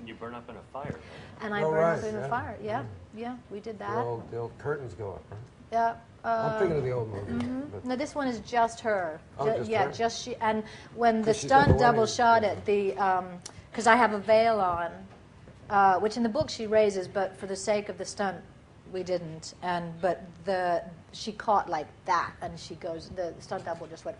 You burn up in a fire, right? and I burned up in the fire. Yeah, we did that. The old curtains go up, right? Yeah. I'm thinking of the old movie. But No, this one is just her. Oh, just her? Just she. And when the 'Cause she's got stunt the double wedding- shot it, because I have a veil on, which in the book she raises, but for the sake of the stunt, we didn't. But she caught like that, and the stunt double just went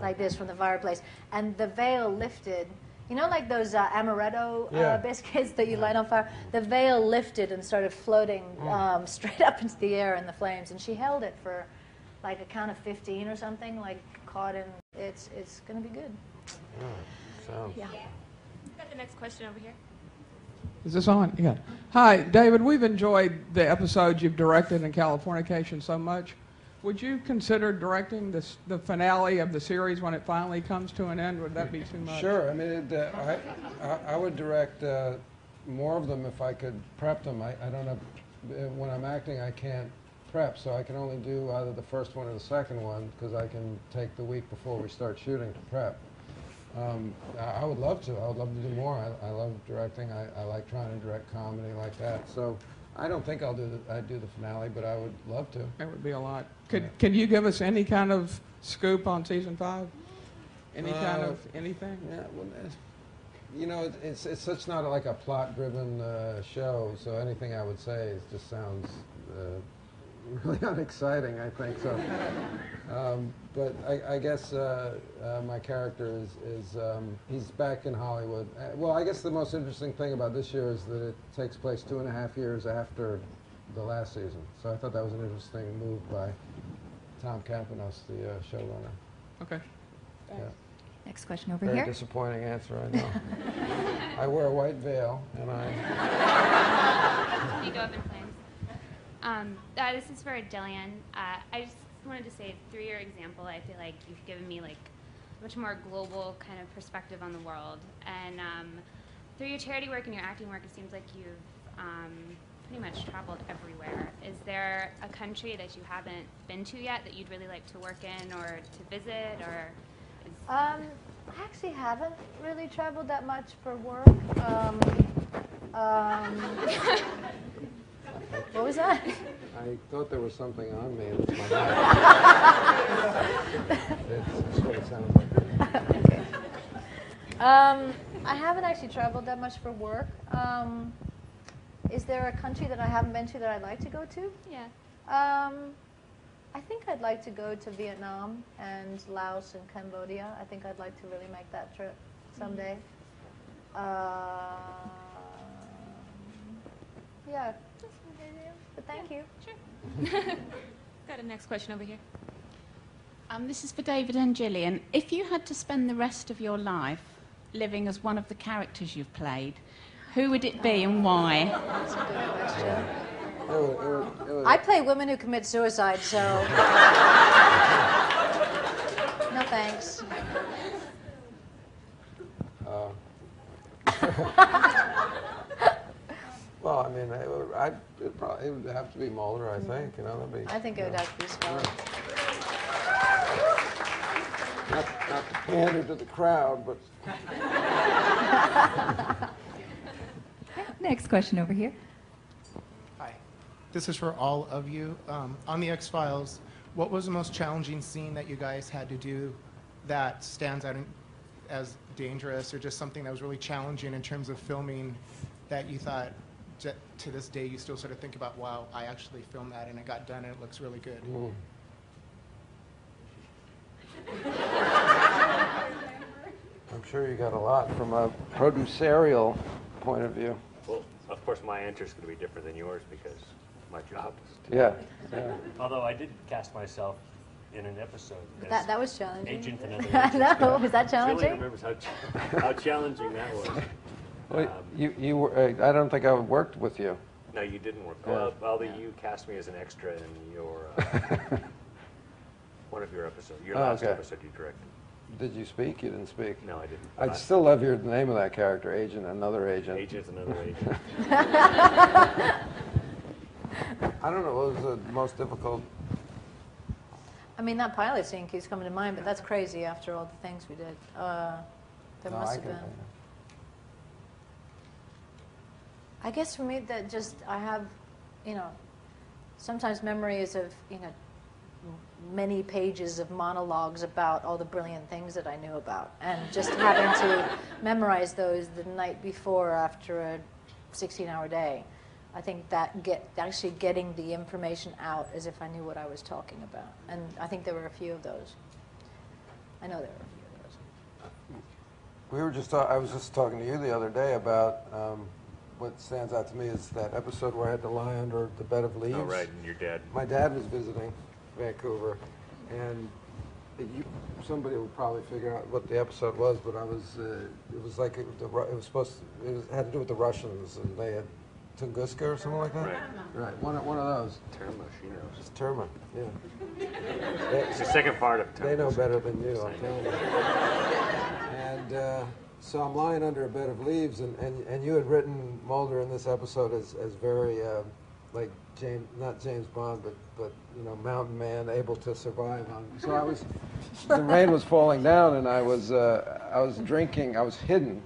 like this from the fireplace, and the veil lifted. You know, like those amaretto biscuits that you light on fire? The veil lifted and started floating straight up into the air in the flames, and she held it for like a count of 15 or something, like caught in. It's going to be good. Yeah. Got the next question over here. Is this on? Yeah. Hi, David. We've enjoyed the episodes you've directed in Californication so much. Would you consider directing the finale of the series when it finally comes to an end? Would that be too much? Sure. I mean, I would direct more of them if I could prep them. I don't know. When I'm acting, I can't prep, so I can only do either the first one or the second one because I can take the week before we start shooting to prep. I would love to. I would love to do more. I love directing. I like trying to direct comedy like that. So I don't think I'd do the finale, but I would love to. That would be a lot. Can you give us any kind of scoop on season 5? Any kind of anything? Yeah. Well, you know, it's such not like a plot-driven show. So anything I would say just sounds really unexciting, I think. So, but I guess my character is he's back in Hollywood. Well, I guess the most interesting thing about this year is that it takes place 2.5 years after the last season. So I thought that was an interesting move by Tom Campanos, the showrunner. Okay. Yeah. Next question over Very here. disappointing answer, I know. I wear a white veil, and You go up in flames. This is for Gillian. I just wanted to say, through your example, I feel like you've given me like a much more global kind of perspective on the world. And through your charity work and your acting work, it seems like you've pretty much traveled everywhere. Is there a country that you haven't been to yet that you'd really like to work in or to visit, or? I actually haven't really traveled that much for work. What was that? I thought there was something on me. That's my mic. That's what it sounds like. Okay. I haven't actually traveled that much for work. Is there a country that I haven't been to that I'd like to go to? Yeah. I think I'd like to go to Vietnam and Laos and Cambodia. I think I'd like to really make that trip someday. Yeah, but thank you. Sure. Got a next question over here. This is for David and Gillian. If you had to spend the rest of your life living as one of the characters you've played, who would it be and why? That's a good question. I play women who commit suicide, so no thanks. Well, I mean, it would have to be Mulder, I think. You know, that'd be. I think it would have to be Scully. Not to pander to the crowd, but. Next question over here. Hi. This is for all of you. On the X-Files, what was the most challenging scene that you guys had to do that stands out as dangerous, or just something that was really challenging in terms of filming that you thought, to this day, you still sort of think about, wow, I actually filmed that and it got done and it looks really good? I'm sure you got a lot from a producerial point of view. Well, of course, my answer is going to be different than yours because my job is to. Yeah. Although I did cast myself in an episode. That was challenging. Agent and other agents. No, was that challenging? Julie remembers how challenging that was. Well, you were, I don't think I worked with you. No, you didn't work. Yeah. Although you cast me as an extra in your one of your episodes. Your Oh, last okay. episode you directed. Did you speak? You didn't speak. No, I didn't. I still love your name of that character, Agent, another agent. Agent, another agent. I don't know. What was the most difficult? I mean, that pilot scene keeps coming to mind, but that's crazy after all the things we did. There must have been. I guess for me, that just, I have, sometimes memories of, many pages of monologues about all the brilliant things that I knew about. And just having to memorize those the night before after a 16-hour day. I think that actually getting the information out as if I knew what I was talking about. And I think there were a few of those. I know there were a few of those. I was just talking to you the other day about what stands out to me is that episode where I had to lie under the bed of leaves. Oh, right, and your dad. My dad was visiting Vancouver, and somebody will probably figure out what the episode was, but it was like it had to do with the Russians, and they had Tunguska or something like that? Right. Right, one of those. Terma, she knows. It's Terma, yeah. It's the second part of Terma. They know better than you, I'm telling you. And so I'm lying under a bed of leaves, and you had written Mulder in this episode as very, like, not James Bond, but mountain man, able to survive on. So the rain was falling down, and I was drinking, I was hiding,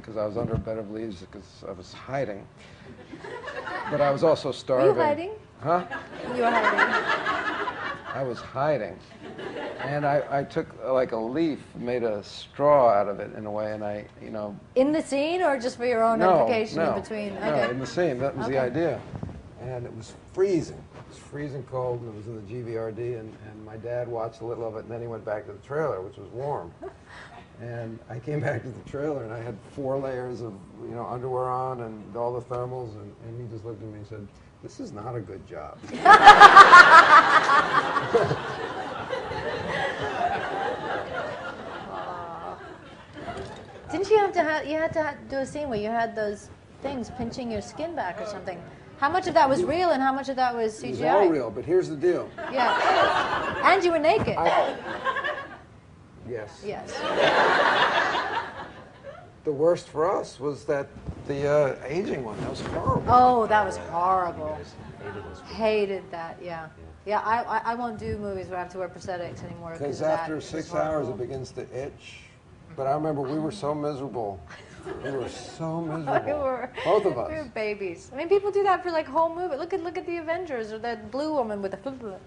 because I was under a bed of leaves, because I was hiding. But I was also starving. Were you hiding? Huh? You were hiding. I was hiding. And I took like a leaf, made a straw out of it in a way, and In the scene, or just for your own edification in between? No, okay. in the scene. That was the idea. And it was freezing. It was freezing cold, and it was in the GVRD, and my dad watched a little of it, and then he went back to the trailer, which was warm. And I came back to the trailer, and I had 4 layers of underwear on and all the thermals, and he just looked at me and said, "This is not a good job." Didn't you had to do a scene where you had those things pinching your skin back or something? How much of that was real and how much of that was CGI? It was all real, but here's the deal. Yeah. And you were naked. Yes. Yes. The worst for us was the aging one. That was horrible. Oh, that was horrible. Hated that, yeah. Yeah, I won't do movies where I have to wear prosthetics anymore. Because after 6 hours, it begins to itch. But I remember we were so miserable. We were so miserable. Both of us. We were babies. I mean, people do that for like whole movie. Look at the Avengers or that blue woman with the.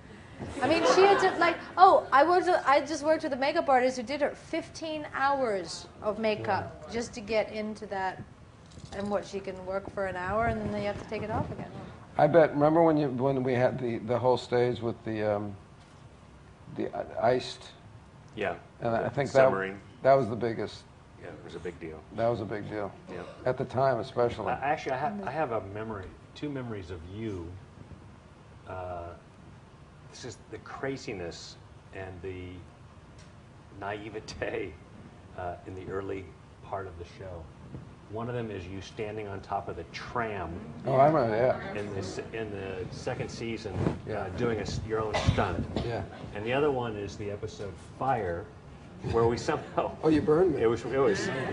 I mean, she had to, like, I just worked with a makeup artist who did her 15 hours of makeup just to get into that, and what, she can work for an hour and then you have to take it off again. I bet. Remember when we had the whole stage with the iced. Yeah. And I think submarine. that was the biggest. Yeah, it was a big deal. That was a big deal. Yeah. At the time, especially. Actually, I have a memory, two memories of you. This is the craziness and the naivete in the early part of the show. One of them is you standing on top of the tram. Oh, I remember, yeah. In the second season, Yeah. doing your own stunt. Yeah. And the other one is the episode Fire, where we somehow. Oh, you burned me. It was.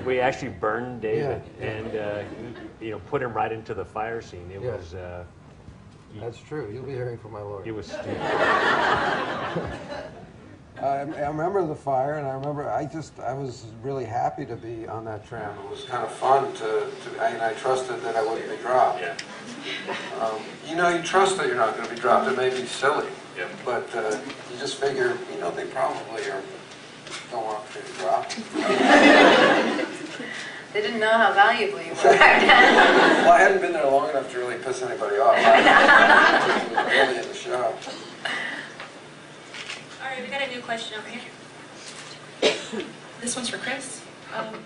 We actually burned David Yeah. and put him right into the fire scene. It Yeah. was. That's true. You'll be hearing from my lawyer. It was. I remember the fire, and I remember I was really happy to be on that tram. It was kind of fun and I trusted that I wouldn't be dropped. Yeah. You trust that you're not going to be dropped. It may be silly, Yeah. but you just figure, they probably don't want to be dropped. They didn't know how valuable you were. Well, I hadn't been there long enough to really piss anybody off. I was really in the show. All right, we got a new question over here. This one's for Chris.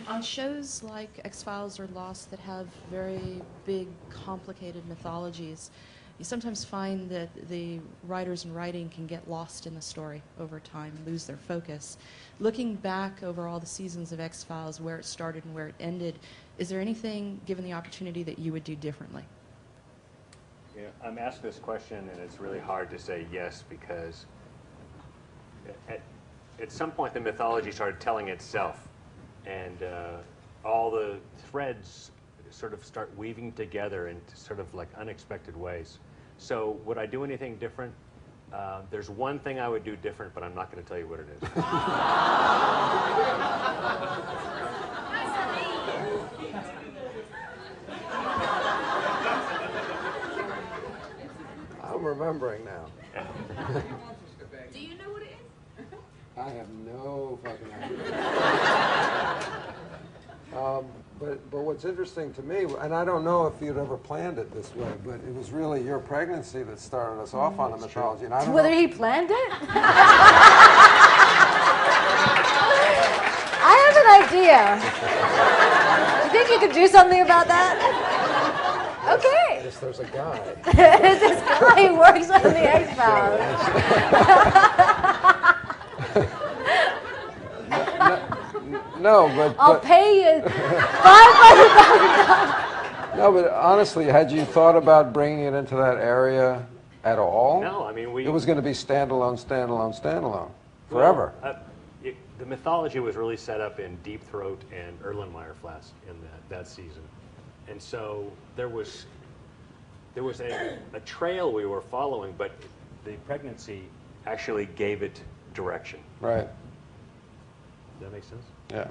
On shows like X-Files or Lost that have very big, complicated mythologies, you sometimes find that the writers and writing can get lost in the story over time, lose their focus. Looking back over all the seasons of X-Files, where it started and where it ended, is there anything, given the opportunity, that you would do differently? Yeah, I'm asked this question, and it's really hard to say yes, because at some point the mythology started telling itself, and all the threads sort of start weaving together in sort of like unexpected ways. So would I do anything different? There's one thing I would do different, but I'm not going to tell you what it is. I'm remembering now. Do you know what it is? I have no fucking idea. But what's interesting to me, and I don't know if you'd ever planned it this way, but it was really your pregnancy that started us off on the mythology. And I don't Whether know. he planned it? I have an idea. Do you think you could do something about that? Okay. Yes, there's a guy. This guy who works on the X-Files. No, but I'll pay you $500,000. No, but honestly, had you thought about bringing it into that area at all? No, I mean It was going to be standalone, standalone, standalone, forever. Well, the mythology was really set up in Deep Throat and Erlenmeyer Flask in that season, and so there was a trail we were following, but the pregnancy actually gave it direction. Right. Does that make sense? Yeah.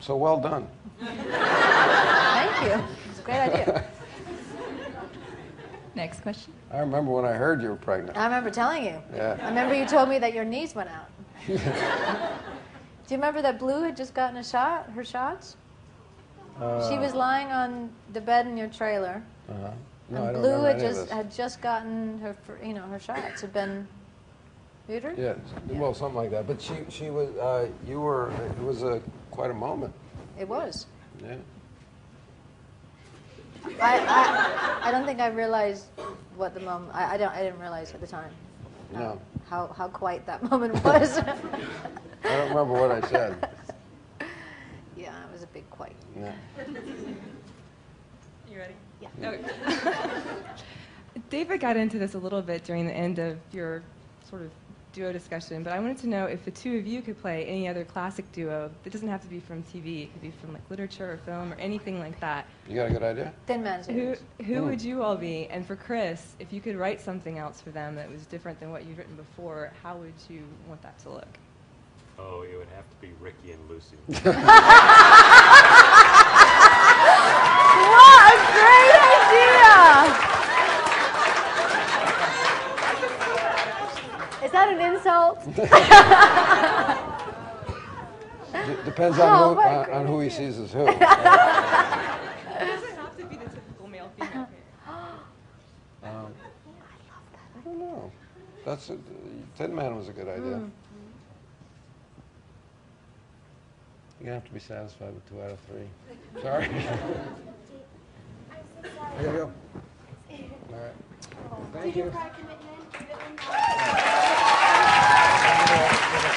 So well done. Thank you. It's a great idea. Next question. I remember when I heard you were pregnant. I remember telling you. Yeah. I remember you told me that your knees went out. Do you remember that Blue had just gotten her shots? She was lying on the bed in your trailer. Uh-huh. No, I And don't Blue remember had just gotten her shots. Had been neutered? Yeah, well, something like that. But she was, it was quite a moment. It was. Yeah. I don't think I realized what the moment. I didn't realize at the time. No. How quite that moment was. I don't remember what I said. Yeah, it was a big quite. Yeah. You ready? Yeah. Okay. David got into this a little bit during the end of your sort of duo discussion, but I wanted to know if the two of you could play any other classic duo. It doesn't have to be from TV. It could be from like literature or film or anything like that. You got a good idea? Thin Man's Who would you all be? And for Chris, if you could write something else for them that was different than what you'd written before, how would you want that to look? Oh, it would have to be Ricky and Lucy. What a great idea! that an insult? Depends on who he sees as who. It doesn't have to be the typical male-female pair. I don't know. Tin Man was a good idea. You're going to have to be satisfied with 2 out of 3. Sorry. I gotta go. All right. Thank you.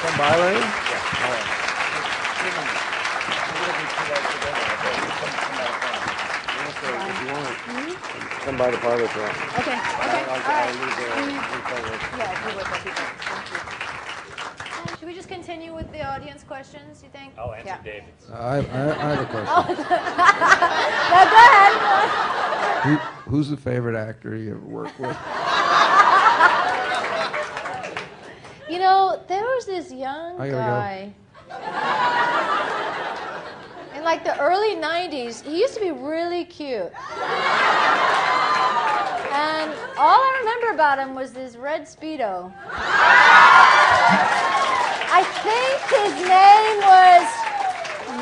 Come by later? Yeah. All right. If you want, come by the parlor for us. Okay. I'll leave the info with. Yeah, if you would, that'd be great. Thank you. Should we just continue with the audience questions, you think? I'll answer David's. I have a question. No, go ahead. Who's the favorite actor you ever worked with? You know, there was this young guy in like the early 90s. He used to be really cute. And all I remember about him was this red Speedo. I think his name was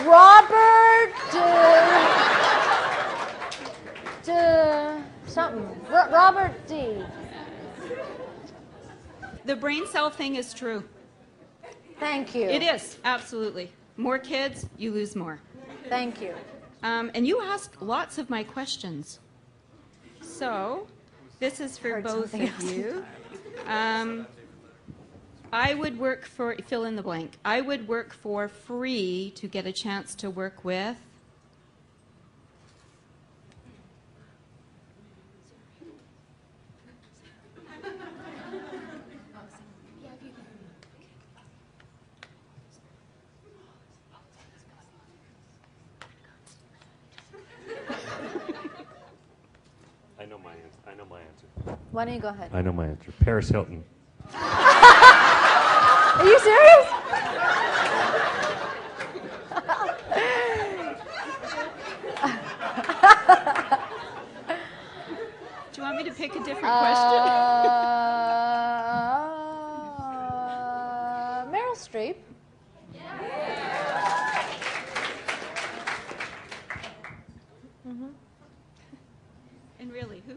Robert Robert D. The brain cell thing is true. Thank you. It is, absolutely. More kids, you lose more. Thank you. And you asked lots of my questions. So, this is for both of you. I would work for, fill in the blank, I would work for free to get a chance to work with. I know my answer. Why don't you go ahead? I know my answer. Paris Hilton. Are you serious? Do you want me to pick a different question? Meryl Streep. And really, who?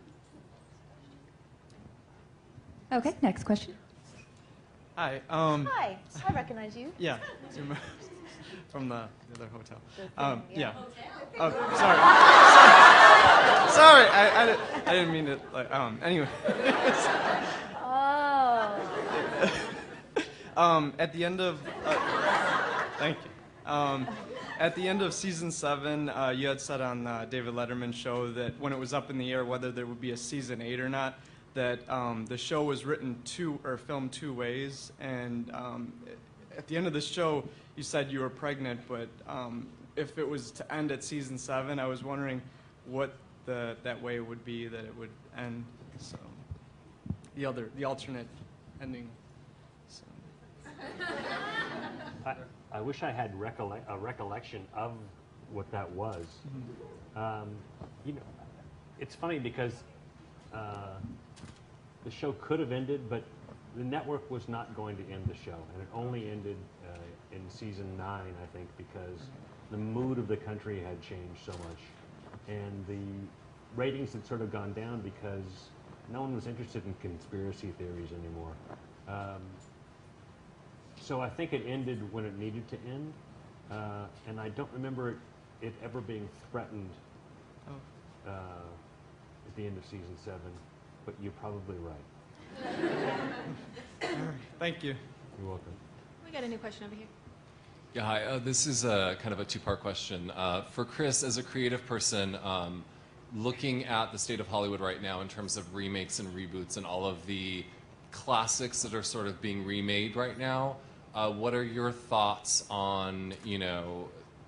Okay, next question. Hi. Hi, I recognize you. Yeah, from the other hotel. Yeah. Sorry. Sorry, I didn't mean to. Like, anyway. At the end of. Thank you. At the end of season 7, you had said on David Letterman's show that when it was up in the air whether there would be a season 8 or not, that the show was written filmed 2 ways, and at the end of the show you said you were pregnant, but if it was to end at season 7, I was wondering what that way would be that it would end. So the alternate ending. So. I wish I had a recollection of what that was. You know, it's funny because the show could have ended, but the network was not going to end the show, and it only ended in season 9, I think, because the mood of the country had changed so much, and the ratings had sort of gone down because no one was interested in conspiracy theories anymore. So I think it ended when it needed to end, and I don't remember it ever being threatened at the end of season 7, but you're probably right. Thank you. You're welcome. We got a new question over here. Yeah, hi. This is kind of a 2-part question. For Chris, as a creative person, looking at the state of Hollywood right now in terms of remakes and reboots and all of the classics that are sort of being remade right now, what are your thoughts on,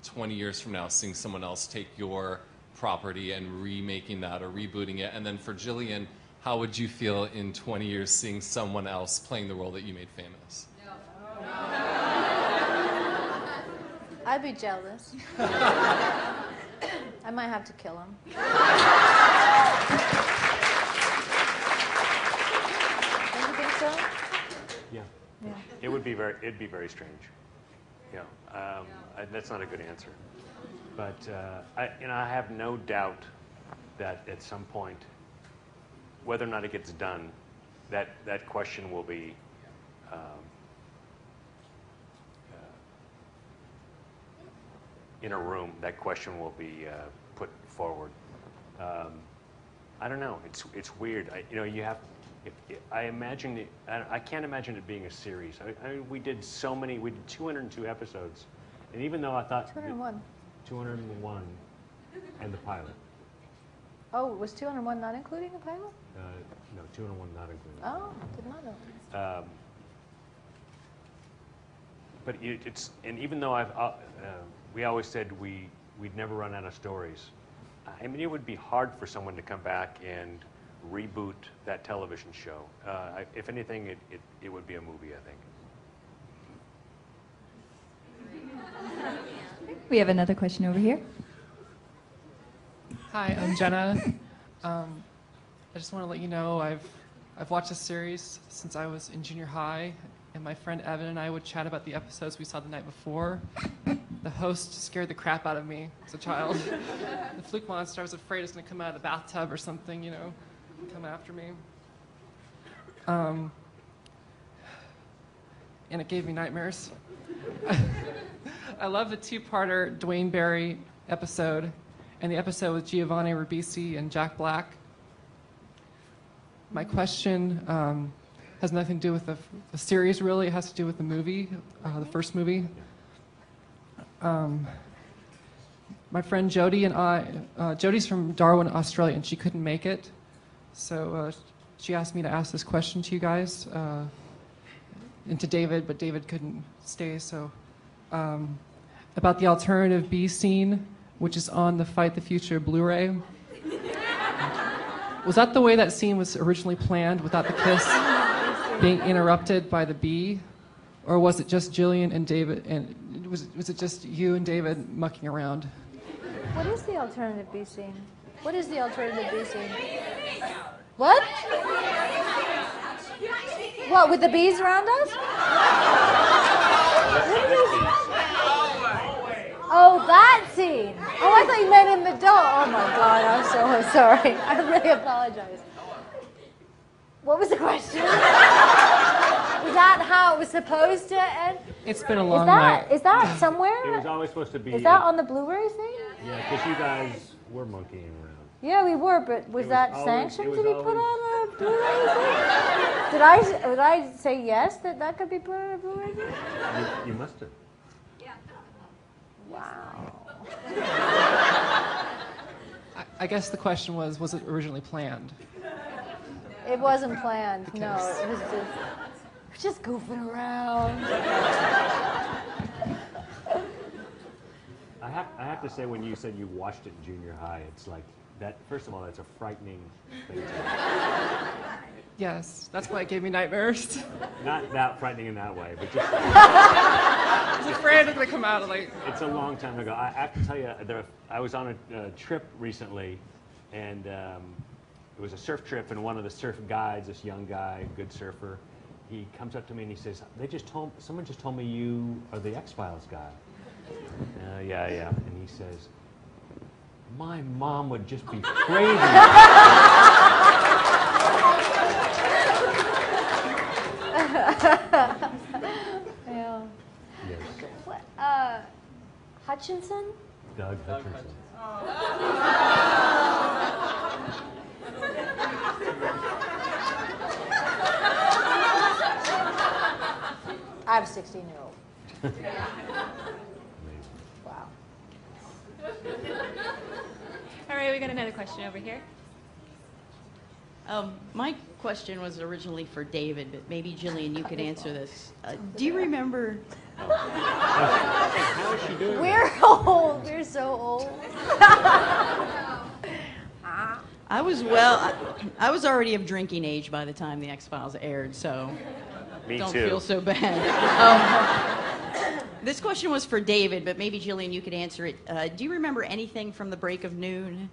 20 years from now, seeing someone else take your property and remaking that or rebooting it? And then for Gillian, how would you feel in 20 years seeing someone else playing the role that you made famous? I'd be jealous. I might have to kill him. Don't you think so? Yeah. it'd be very strange. That's not a good answer. But I have no doubt that at some point, whether or not it gets done, that question will be in a room. That question will be put forward. I don't know. It's weird. You have. I imagine it, I can't imagine it being a series. We did 202 episodes, and even though I thought 201 and the pilot. Oh, was 201 not including the pilot? No, 201 not including. Oh, did not know. But and even though we always said we'd never run out of stories. I mean, it would be hard for someone to come back and reboot that television show. If anything, it would be a movie, I think. We have another question over here. Hi, I'm Jenna. I just want to let you know I've watched this series since I was in junior high, and my friend Evan and I would chat about the episodes we saw the night before. The host scared the crap out of me as a child. The fluke monster, I was afraid it was going to come out of the bathtub or something, come after me. And it gave me nightmares. I love the two-parter Dwayne Barry episode and the episode with Giovanni Ribisi and Jack Black. My question has nothing to do with the series, really. It has to do with the movie, the first movie. My friend Jody and Jody's from Darwin, Australia, and she couldn't make it. So she asked me to ask this question to you guys and to David, but David couldn't stay. So about the alternative B scene, which is on the Fight the Future Blu-ray. Was that the way that scene was originally planned, without the kiss being interrupted by the bee? Or was it just Gillian and David, and was it just you and David mucking around? What is the alternative B scene? What is the alternative B scene? What? What, with the bees around us? Oh, that scene. Oh, I thought you meant in the door. Oh my God, I'm so sorry. I really apologize. What was the question? Was that how it was supposed to end? It's been a long night. Is that somewhere? It was always supposed to be. Is that on the Blu-ray thing? Yeah, because you guys were monkeying around. Yeah, we were, but was that sanctioned to be put on a Blu-ray thing? Did I say yes that could be put on a Blu-ray thing? You must have. Wow. I guess the question was it originally planned? It wasn't planned. No, it was just goofing around. I have to say, when you said you watched it in junior high, it's like that. First of all, that's a frightening thing to watch. Yes, that's why it gave me nightmares. Not that frightening in that way, but just. I was afraid it was going to come out like. It's a long time ago. I have to tell you, I was on a trip recently, and it was a surf trip, and one of the surf guides, this young guy, good surfer, he comes up to me and he says, someone just told me you are the X-Files guy. Yeah. And he says, my mom would just be crazy. Yeah. Yes. What, Hutchinson? Doug Hutchinson. I have a 16-year-old. Wow. All right, we got another question over here. My question was originally for David, but maybe Gillian, you could answer this. Do you remember? How is she doing? We're old. We're so old. I was already of drinking age by the time the X-Files aired, so Me don't too. feel so bad. This question was for David, but maybe Gillian, you could answer it. Do you remember anything from The Break of Noon?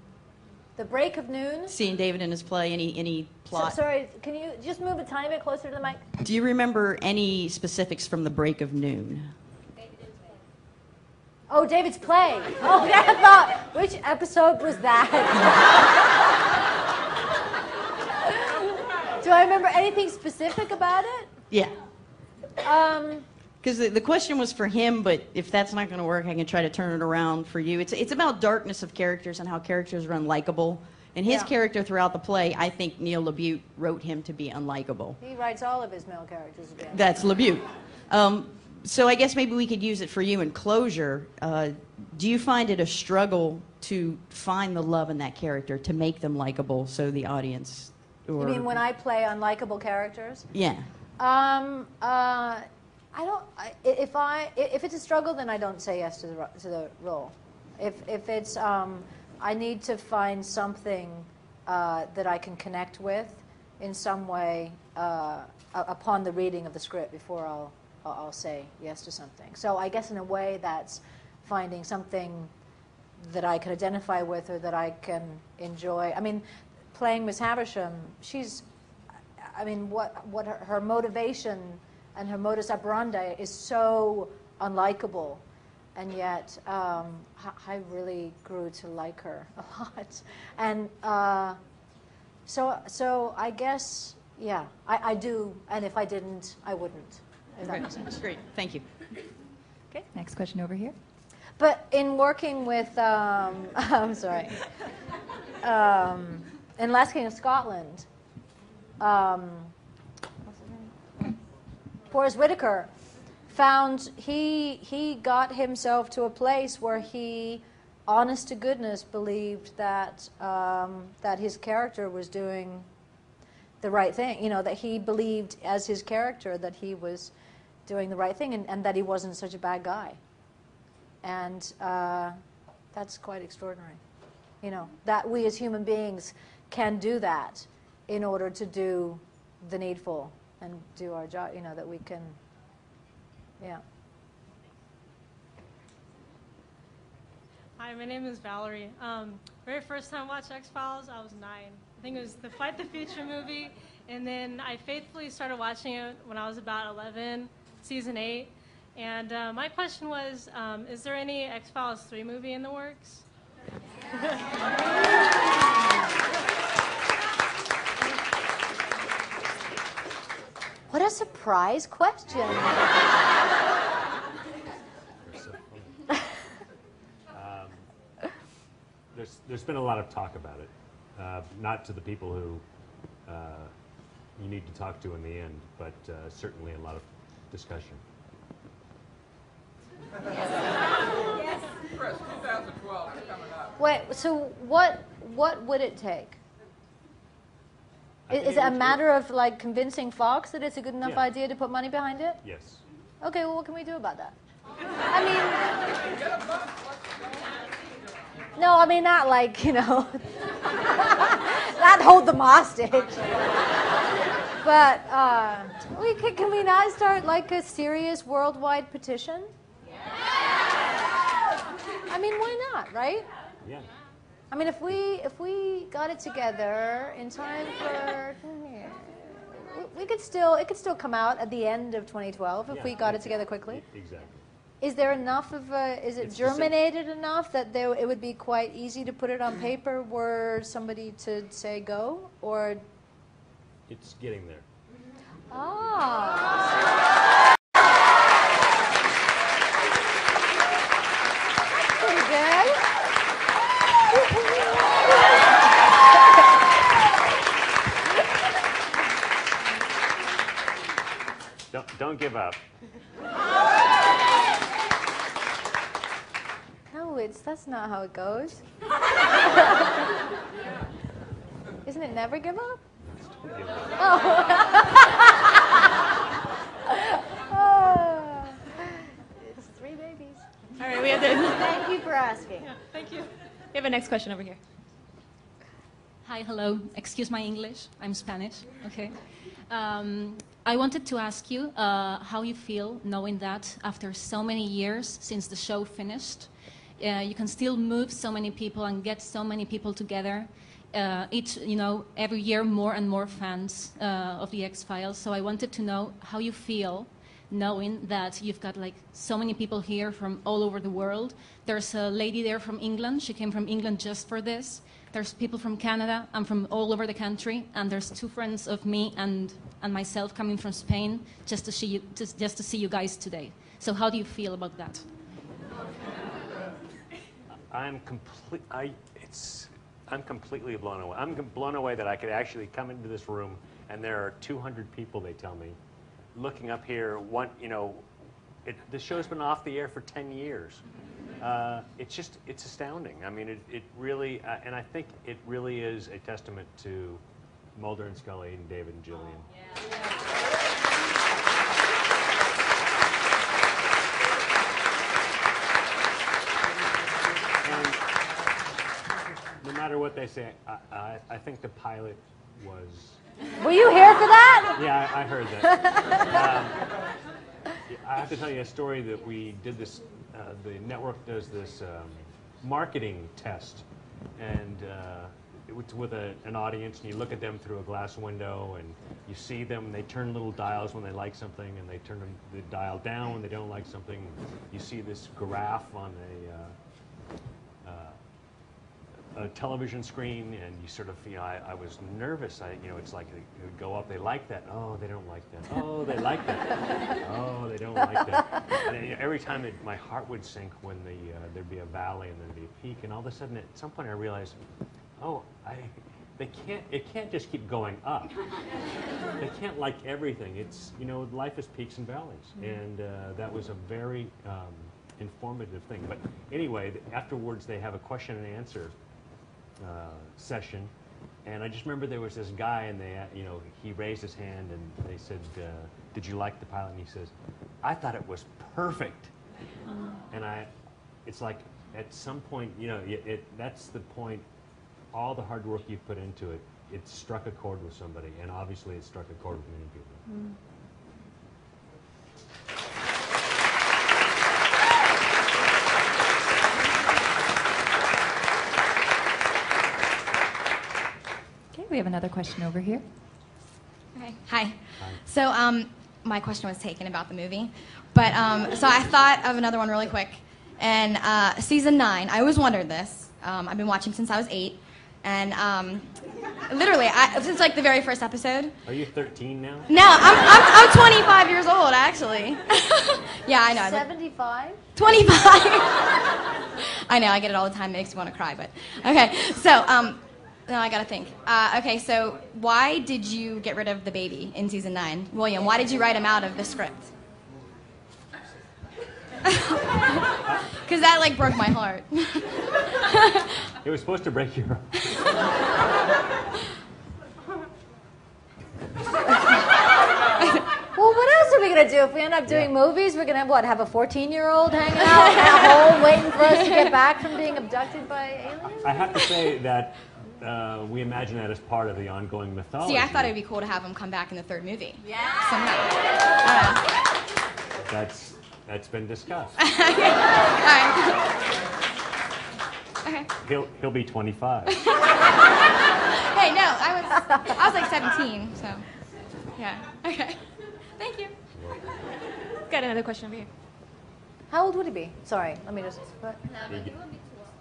The Break of Noon? Seeing David in his play, any plot? Sorry, can you just move a tiny bit closer to the mic? Do you remember any specifics from The Break of Noon? Oh, David's play. Oh, I thought, which episode was that? Do I remember anything specific about it? Yeah. Because the question was for him, but if that's not going to work, I can try to turn it around for you. It's about darkness of characters and how characters are unlikable. And his character throughout the play, I think Neil LaBute wrote him to be unlikable. He writes all of his male characters. That's LaBute. So I guess maybe we could use it for you in closure. Do you find it a struggle to find the love in that character, to make them likable so the audience... You mean when I play unlikable characters? Yeah. I don't. If it's a struggle, then I don't say yes to the role. If it's I need to find something that I can connect with in some way upon the reading of the script before I'll say yes to something. So I guess in a way that's finding something that I can identify with or that I can enjoy. I mean, playing Miss Havisham, what her motivation and her modus operandi is so unlikable, and yet I really grew to like her a lot. And so I guess, yeah, I do, and if I didn't, I wouldn't. If that makes sense. Great, thank you. Okay, next question over here. But in working with, I'm sorry, in Last King of Scotland, Forrest Whitaker found he got himself to a place where he, honest to goodness, believed that that his character was doing the right thing. You know, that he believed as his character that he was doing the right thing and that he wasn't such a bad guy. And that's quite extraordinary. You know, that we as human beings can do that in order to do the needful and do our job, you know, that we can, yeah. Hi, my name is Valerie. Very first time I watched X-Files, I was 9. I think it was the Fight the Future movie, and then I faithfully started watching it when I was about 11, season 8. And my question was, is there any X-Files 3 movie in the works? What a surprise question. There's been a lot of talk about it, not to the people who you need to talk to in the end, but certainly a lot of discussion. Yes. Chris, 2012 is coming up. Wait, so what would it take? Is it a matter of like convincing Fox that it's a good enough idea to put money behind it? Yes. Okay, well, what can we do about that? I mean, no, I mean not like, you know, not hold them hostage. But can we not start like a serious worldwide petition? I mean, why not, right? Yeah. I mean, if we got it together in time for, it could still come out at the end of 2012 if we got it together quickly. Exactly. Is there enough of is it germinated enough that it would be quite easy to put it on paper were somebody to say go, or? It's getting there. Ah. Pretty good. Don't give up. No, that's not how it goes. Isn't it never give up? Oh. It's 3 babies. All right, we have the... Thank you for asking. Yeah, thank you. We have a next question over here. Hi, hello. Excuse my English. I'm Spanish. Okay. I wanted to ask you how you feel knowing that after so many years since the show finished, you can still move so many people and get so many people together. every year more and more fans of the X-Files. So I wanted to know how you feel knowing that you've got like so many people here from all over the world. There's a lady there from England. She came from England just for this. There's people from Canada and from all over the country. And there's 2 friends of me and myself coming from Spain just to see you guys today. So how do you feel about that? I'm completely blown away. I'm blown away that I could actually come into this room and there are 200 people, they tell me, looking up here. The show's been off the air for 10 years. It's astounding. I mean, it really, and I think it really is a testament to Mulder and Scully and David and Gillian. No matter what they say, I think the pilot was... Were you here for that? Yeah, I heard that. I have to tell you a story that we did this, the network does this marketing test, and it's with an audience, and you look at them through a glass window, and you see them, they turn little dials when they like something, and they turn the dial down when they don't like something. You see this graph on a television screen, and you sort of, I was nervous. It's like it would go up. They like that. Oh, they don't like that. Oh, they like that. Oh, they don't like that. And every time my heart would sink when there'd be a valley and there'd be a peak, and all of a sudden, at some point, I realized, it can't just keep going up. They can't like everything. It's life is peaks and valleys, and that was a very informative thing. But anyway, afterwards, they have a question and answer session, and I just remember there was this guy, and he raised his hand, and they said, "Did you like the pilot?" And he says, "I thought it was perfect." And it's like at some point, that's the point. All the hard work you've put into it, it struck a chord with somebody, and obviously it struck a chord with many people. We have another question over here. Okay. Hi. So my question was taken about the movie, but so I thought of another one really quick. And season 9, I always wondered this. I've been watching since I was 8, and literally since like the very first episode. Are you 13 now? No, I'm 25 years old actually. Yeah, I know. 75? 25. I know. I get it all the time. It makes me want to cry, but okay. So. No, I gotta think. Okay, so why did you get rid of the baby in season 9? William, why did you write him out of the script? Because that, like, broke my heart. It was supposed to break your heart. Well, what else are we going to do? If we end up doing movies, we're going to have a 14-year-old hanging out in a hole waiting for us to get back from being abducted by aliens? I have to say that we imagine that as part of the ongoing mythology. See, I thought it would be cool to have him come back in the 3rd movie. Yeah. Somehow. That's been discussed. All right. Okay. He'll be 25. Hey, no, I was like 17, so yeah. Okay. Thank you. Got another question over here. How old would he be? Sorry, let me just...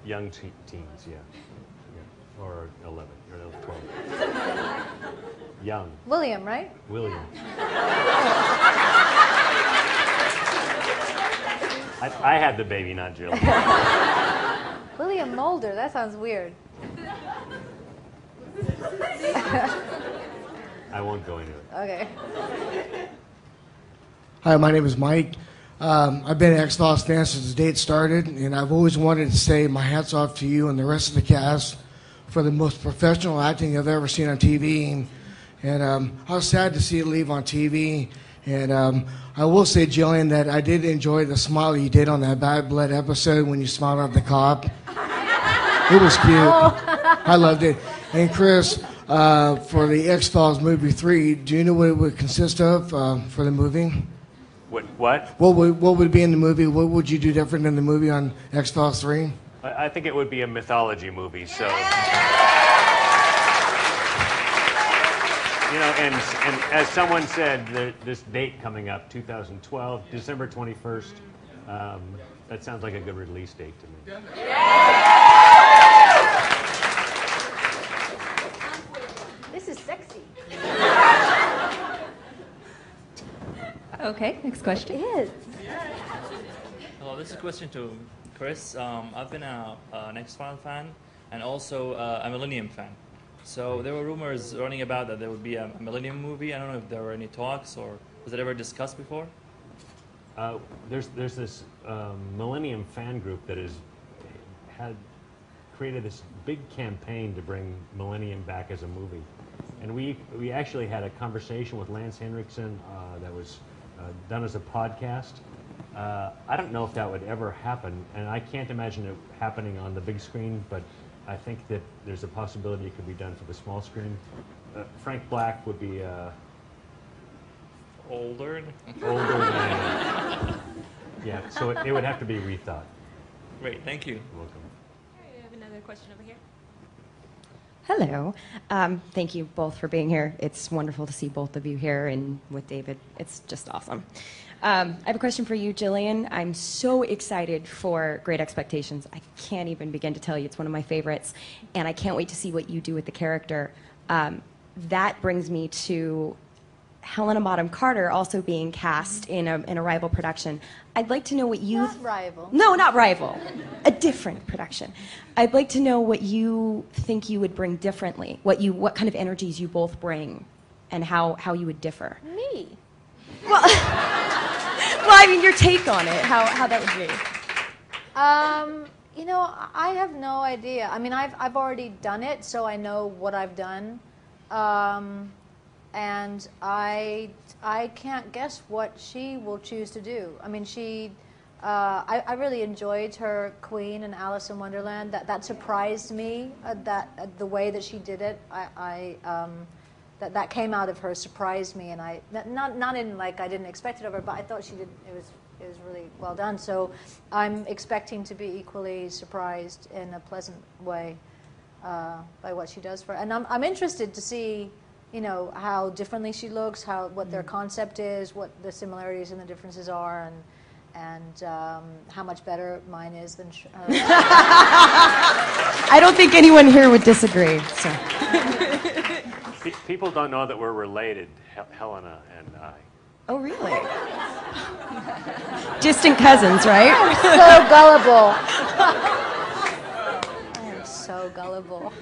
Young teens, yeah. Or 11, or 12. Young. William, right? William. I had the baby, not Jill. William Mulder, that sounds weird. I won't go into it. Okay. Hi, my name is Mike. I've been an X-Files fan since the date started, and I've always wanted to say my hat's off to you and the rest of the cast for the most professional acting I've ever seen on TV. And I was sad to see it leave on TV. And I will say, Gillian, that I did enjoy the smile you did on that Bad Blood episode when you smiled at the cop. It was cute. I loved it. And Chris, for the X-Files movie 3, do you know what it would consist of for the movie? What? What would it be in the movie? What would you do different in the movie on X-Files 3? I think it would be a mythology movie, so... You know, and as someone said, this date coming up, 2012, December 21st, that sounds like a good release date to me. This is sexy. Okay, next question. It is. Hello, this is a question to Chris. I've been an X-Files fan and also a Millennium fan. So there were rumors running about that there would be a Millennium movie. I don't know if there were any talks or was it ever discussed before? There's this Millennium fan group that had created this big campaign to bring Millennium back as a movie. And we actually had a conversation with Lance Henriksen that was done as a podcast. I don't know if that would ever happen, and I can't imagine it happening on the big screen, but I think that there's a possibility it could be done for the small screen. Frank Black would be older than yeah, so it would have to be rethought. Great, thank you. You're welcome. I have another question over here. Hello. Thank you both for being here. It's wonderful to see both of you here and with David. It's just awesome. I have a question for you, Gillian. I'm so excited for Great Expectations. I can't even begin to tell you. It's one of my favorites, and I can't wait to see what you do with the character. That brings me to Helena Bonham Carter also being cast in a rival production. I'd like to know what you... Not rival. No, not rival. A different production. I'd like to know what you think you would bring differently, what kind of energies you both bring, and how you would differ. Me. Well, I mean, your take on it, how that would be. You know, I have no idea. I mean, I've already done it, so I know what I've done. And I can't guess what she will choose to do. I mean, I really enjoyed her Queen and Alice in Wonderland. That surprised me. The way that she did it, that came out of her surprised me, and not in like I didn't expect it of her, but I thought she did. It was really well done. So I'm expecting to be equally surprised in a pleasant way by what she does for her. And I'm interested to see, you know, how differently she looks, what their concept is, what the similarities and the differences are, and how much better mine is than I don't think anyone here would disagree. So. People don't know that we're related, Helena and I. Oh, really? Distant cousins, right? So gullible. I am so gullible.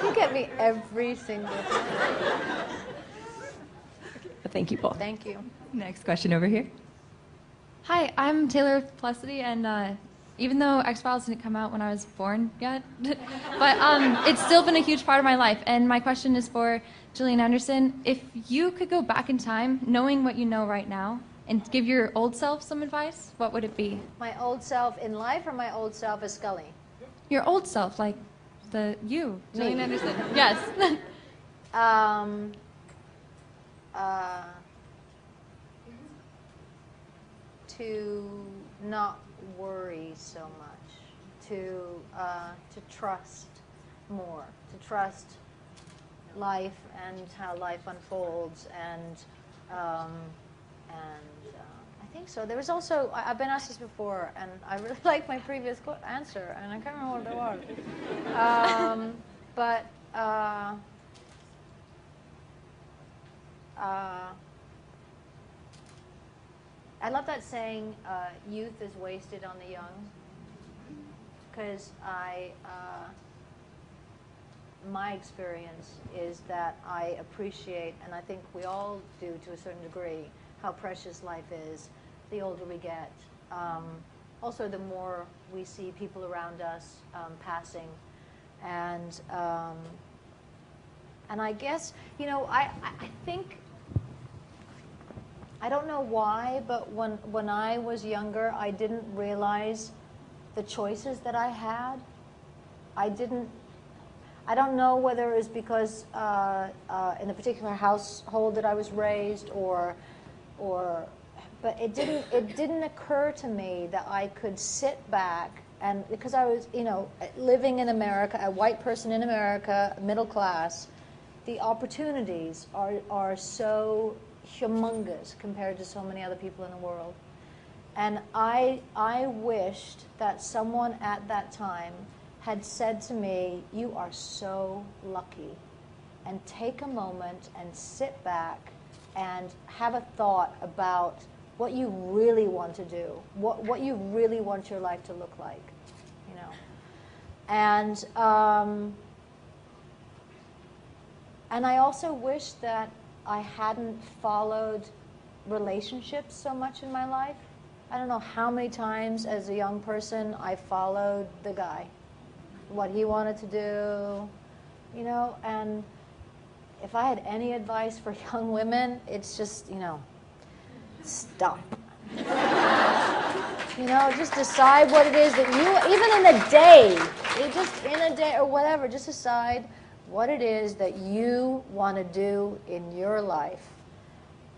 You get me every single time. Thank you both. Thank you. Next question over here. Hi, I'm Taylor Felicity, and even though X-Files didn't come out when I was born yet, but it's still been a huge part of my life. And my question is for Gillian Anderson. If you could go back in time, knowing what you know right now, and give your old self some advice, what would it be? My old self in life or my old self as Scully? Your old self, like you, Gillian Me. Anderson. Yes. To not worry so much, to trust more, to trust life and how life unfolds, and I think so. There was also, I've been asked this before, and I really like my previous answer, and I can't remember what it was. But I love that saying, youth is wasted on the young, because my experience is that I appreciate, and I think we all do to a certain degree, how precious life is the older we get. Also, the more we see people around us passing. And I guess, you know, I think, I don't know why, but when I was younger, I didn't realize the choices that I had. I don't know whether it was because in the particular household that I was raised, but it didn't occur to me that I could sit back, and because I was, you know, living in America, a white person in America, middle class, the opportunities are so humongous compared to so many other people in the world. And I wished that someone at that time had said to me, you are so lucky. And take a moment and sit back and have a thought about what you really want to do, what you really want your life to look like, you know. And I also wish that I hadn't followed relationships so much in my life. I don't know how many times as a young person I followed the guy, what he wanted to do, you know, and if I had any advice for young women, it's just, you know, stop. You know, just decide what it is that you, even in a day, or whatever, just decide what it is that you want to do in your life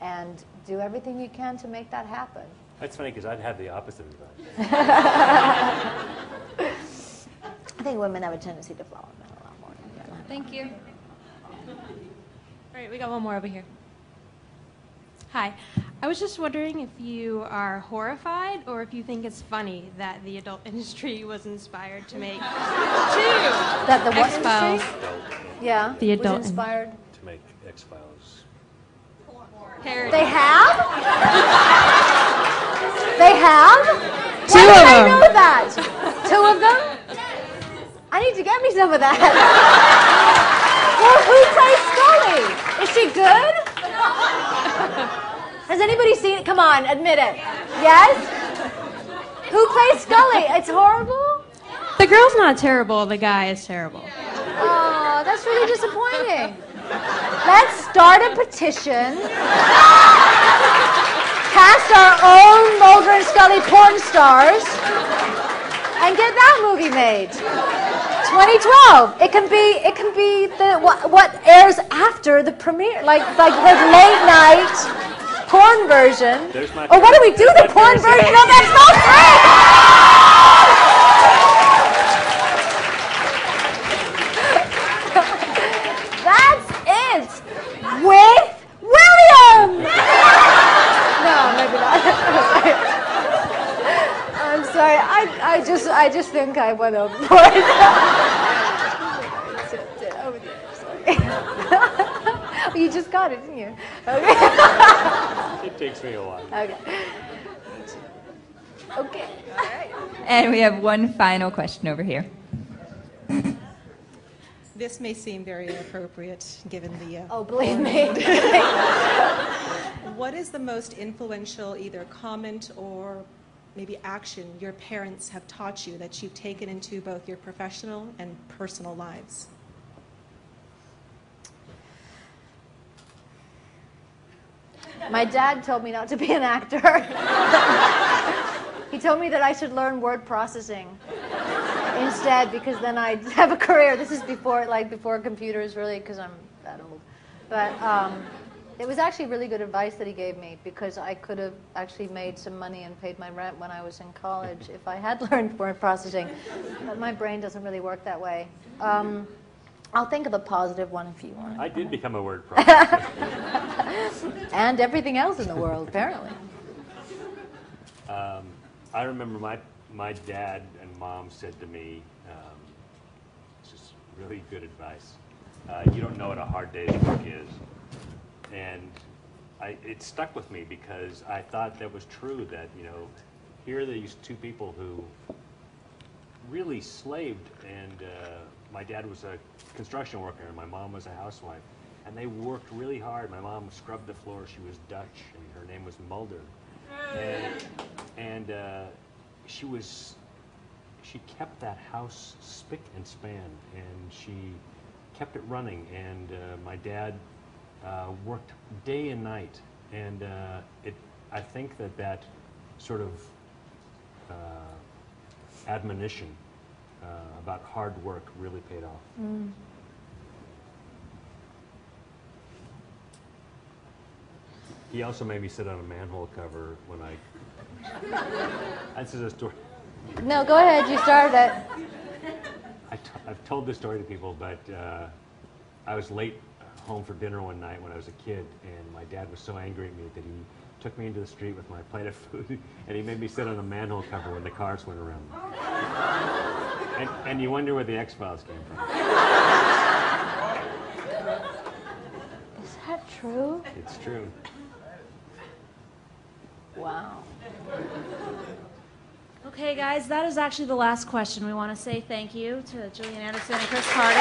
and do everything you can to make that happen. That's funny because I'd have the opposite advice. I think women have a tendency to follow men a lot more. Thank you. All right, we got one more over here. Hi. I was just wondering if you are horrified or if you think it's funny that the adult industry was inspired to make That the what X-Files. industry? Yeah. The adult was inspired. To make X-Files. Parody. They have? They have? Two Why of did I them. know that? 2 of them? I need to get me some of that. Well, who plays Scully? Is she good? Has anybody seen it? Come on, admit it. Yes? Who plays Scully? It's horrible? The girl's not terrible, the guy is terrible. Oh, that's really disappointing. Let's start a petition. Cast our own Mulder and Scully porn stars and get that movie made. 2012. It can be the what airs after the premiere, like the late night porn version. Oh, what do we do? The porn version of X-Files 3. That's it. With William. No, maybe not. I'm sorry. I just think I went overboard. Over there. Sorry. You just got it, didn't you? Okay. It takes me a while. Okay. Okay. All right. And we have one final question over here. This may seem very inappropriate given the... Oh, believe me. What is the most influential either comment or maybe action your parents have taught you that you've taken into both your professional and personal lives? My dad told me not to be an actor. He told me that I should learn word processing instead, because then I'd have a career. This is before computers, really, because I'm that old. But it was actually really good advice that he gave me, because I could have actually made some money and paid my rent when I was in college if I had learned word processing. But my brain doesn't really work that way. I'll think of a positive one if you want. I did become a word processor. And everything else in the world, apparently. I remember my dad and mom said to me, it's just really good advice. You don't know what a hard day's work is. And it stuck with me because I thought that was true, that, you know, here are these two people who really slaved, and my dad was a construction worker and my mom was a housewife. And they worked really hard. My mom scrubbed the floor. She was Dutch, and her name was Mulder. And she kept that house spick and span, and she kept it running. And my dad worked day and night, and I think that sort of admonition about hard work really paid off. Mm. He also made me sit on a manhole cover when this is a story. No, go ahead. You started it. I've told this story to people, but I was late home for dinner one night when I was a kid, and my dad was so angry at me that he took me into the street with my plate of food, and he made me sit on a manhole cover when the cars went around. And you wonder where the X-Files came from. Is that true? It's true. Wow. Okay, guys, that is actually the last question. We want to say thank you to Gillian Anderson and Chris Carter.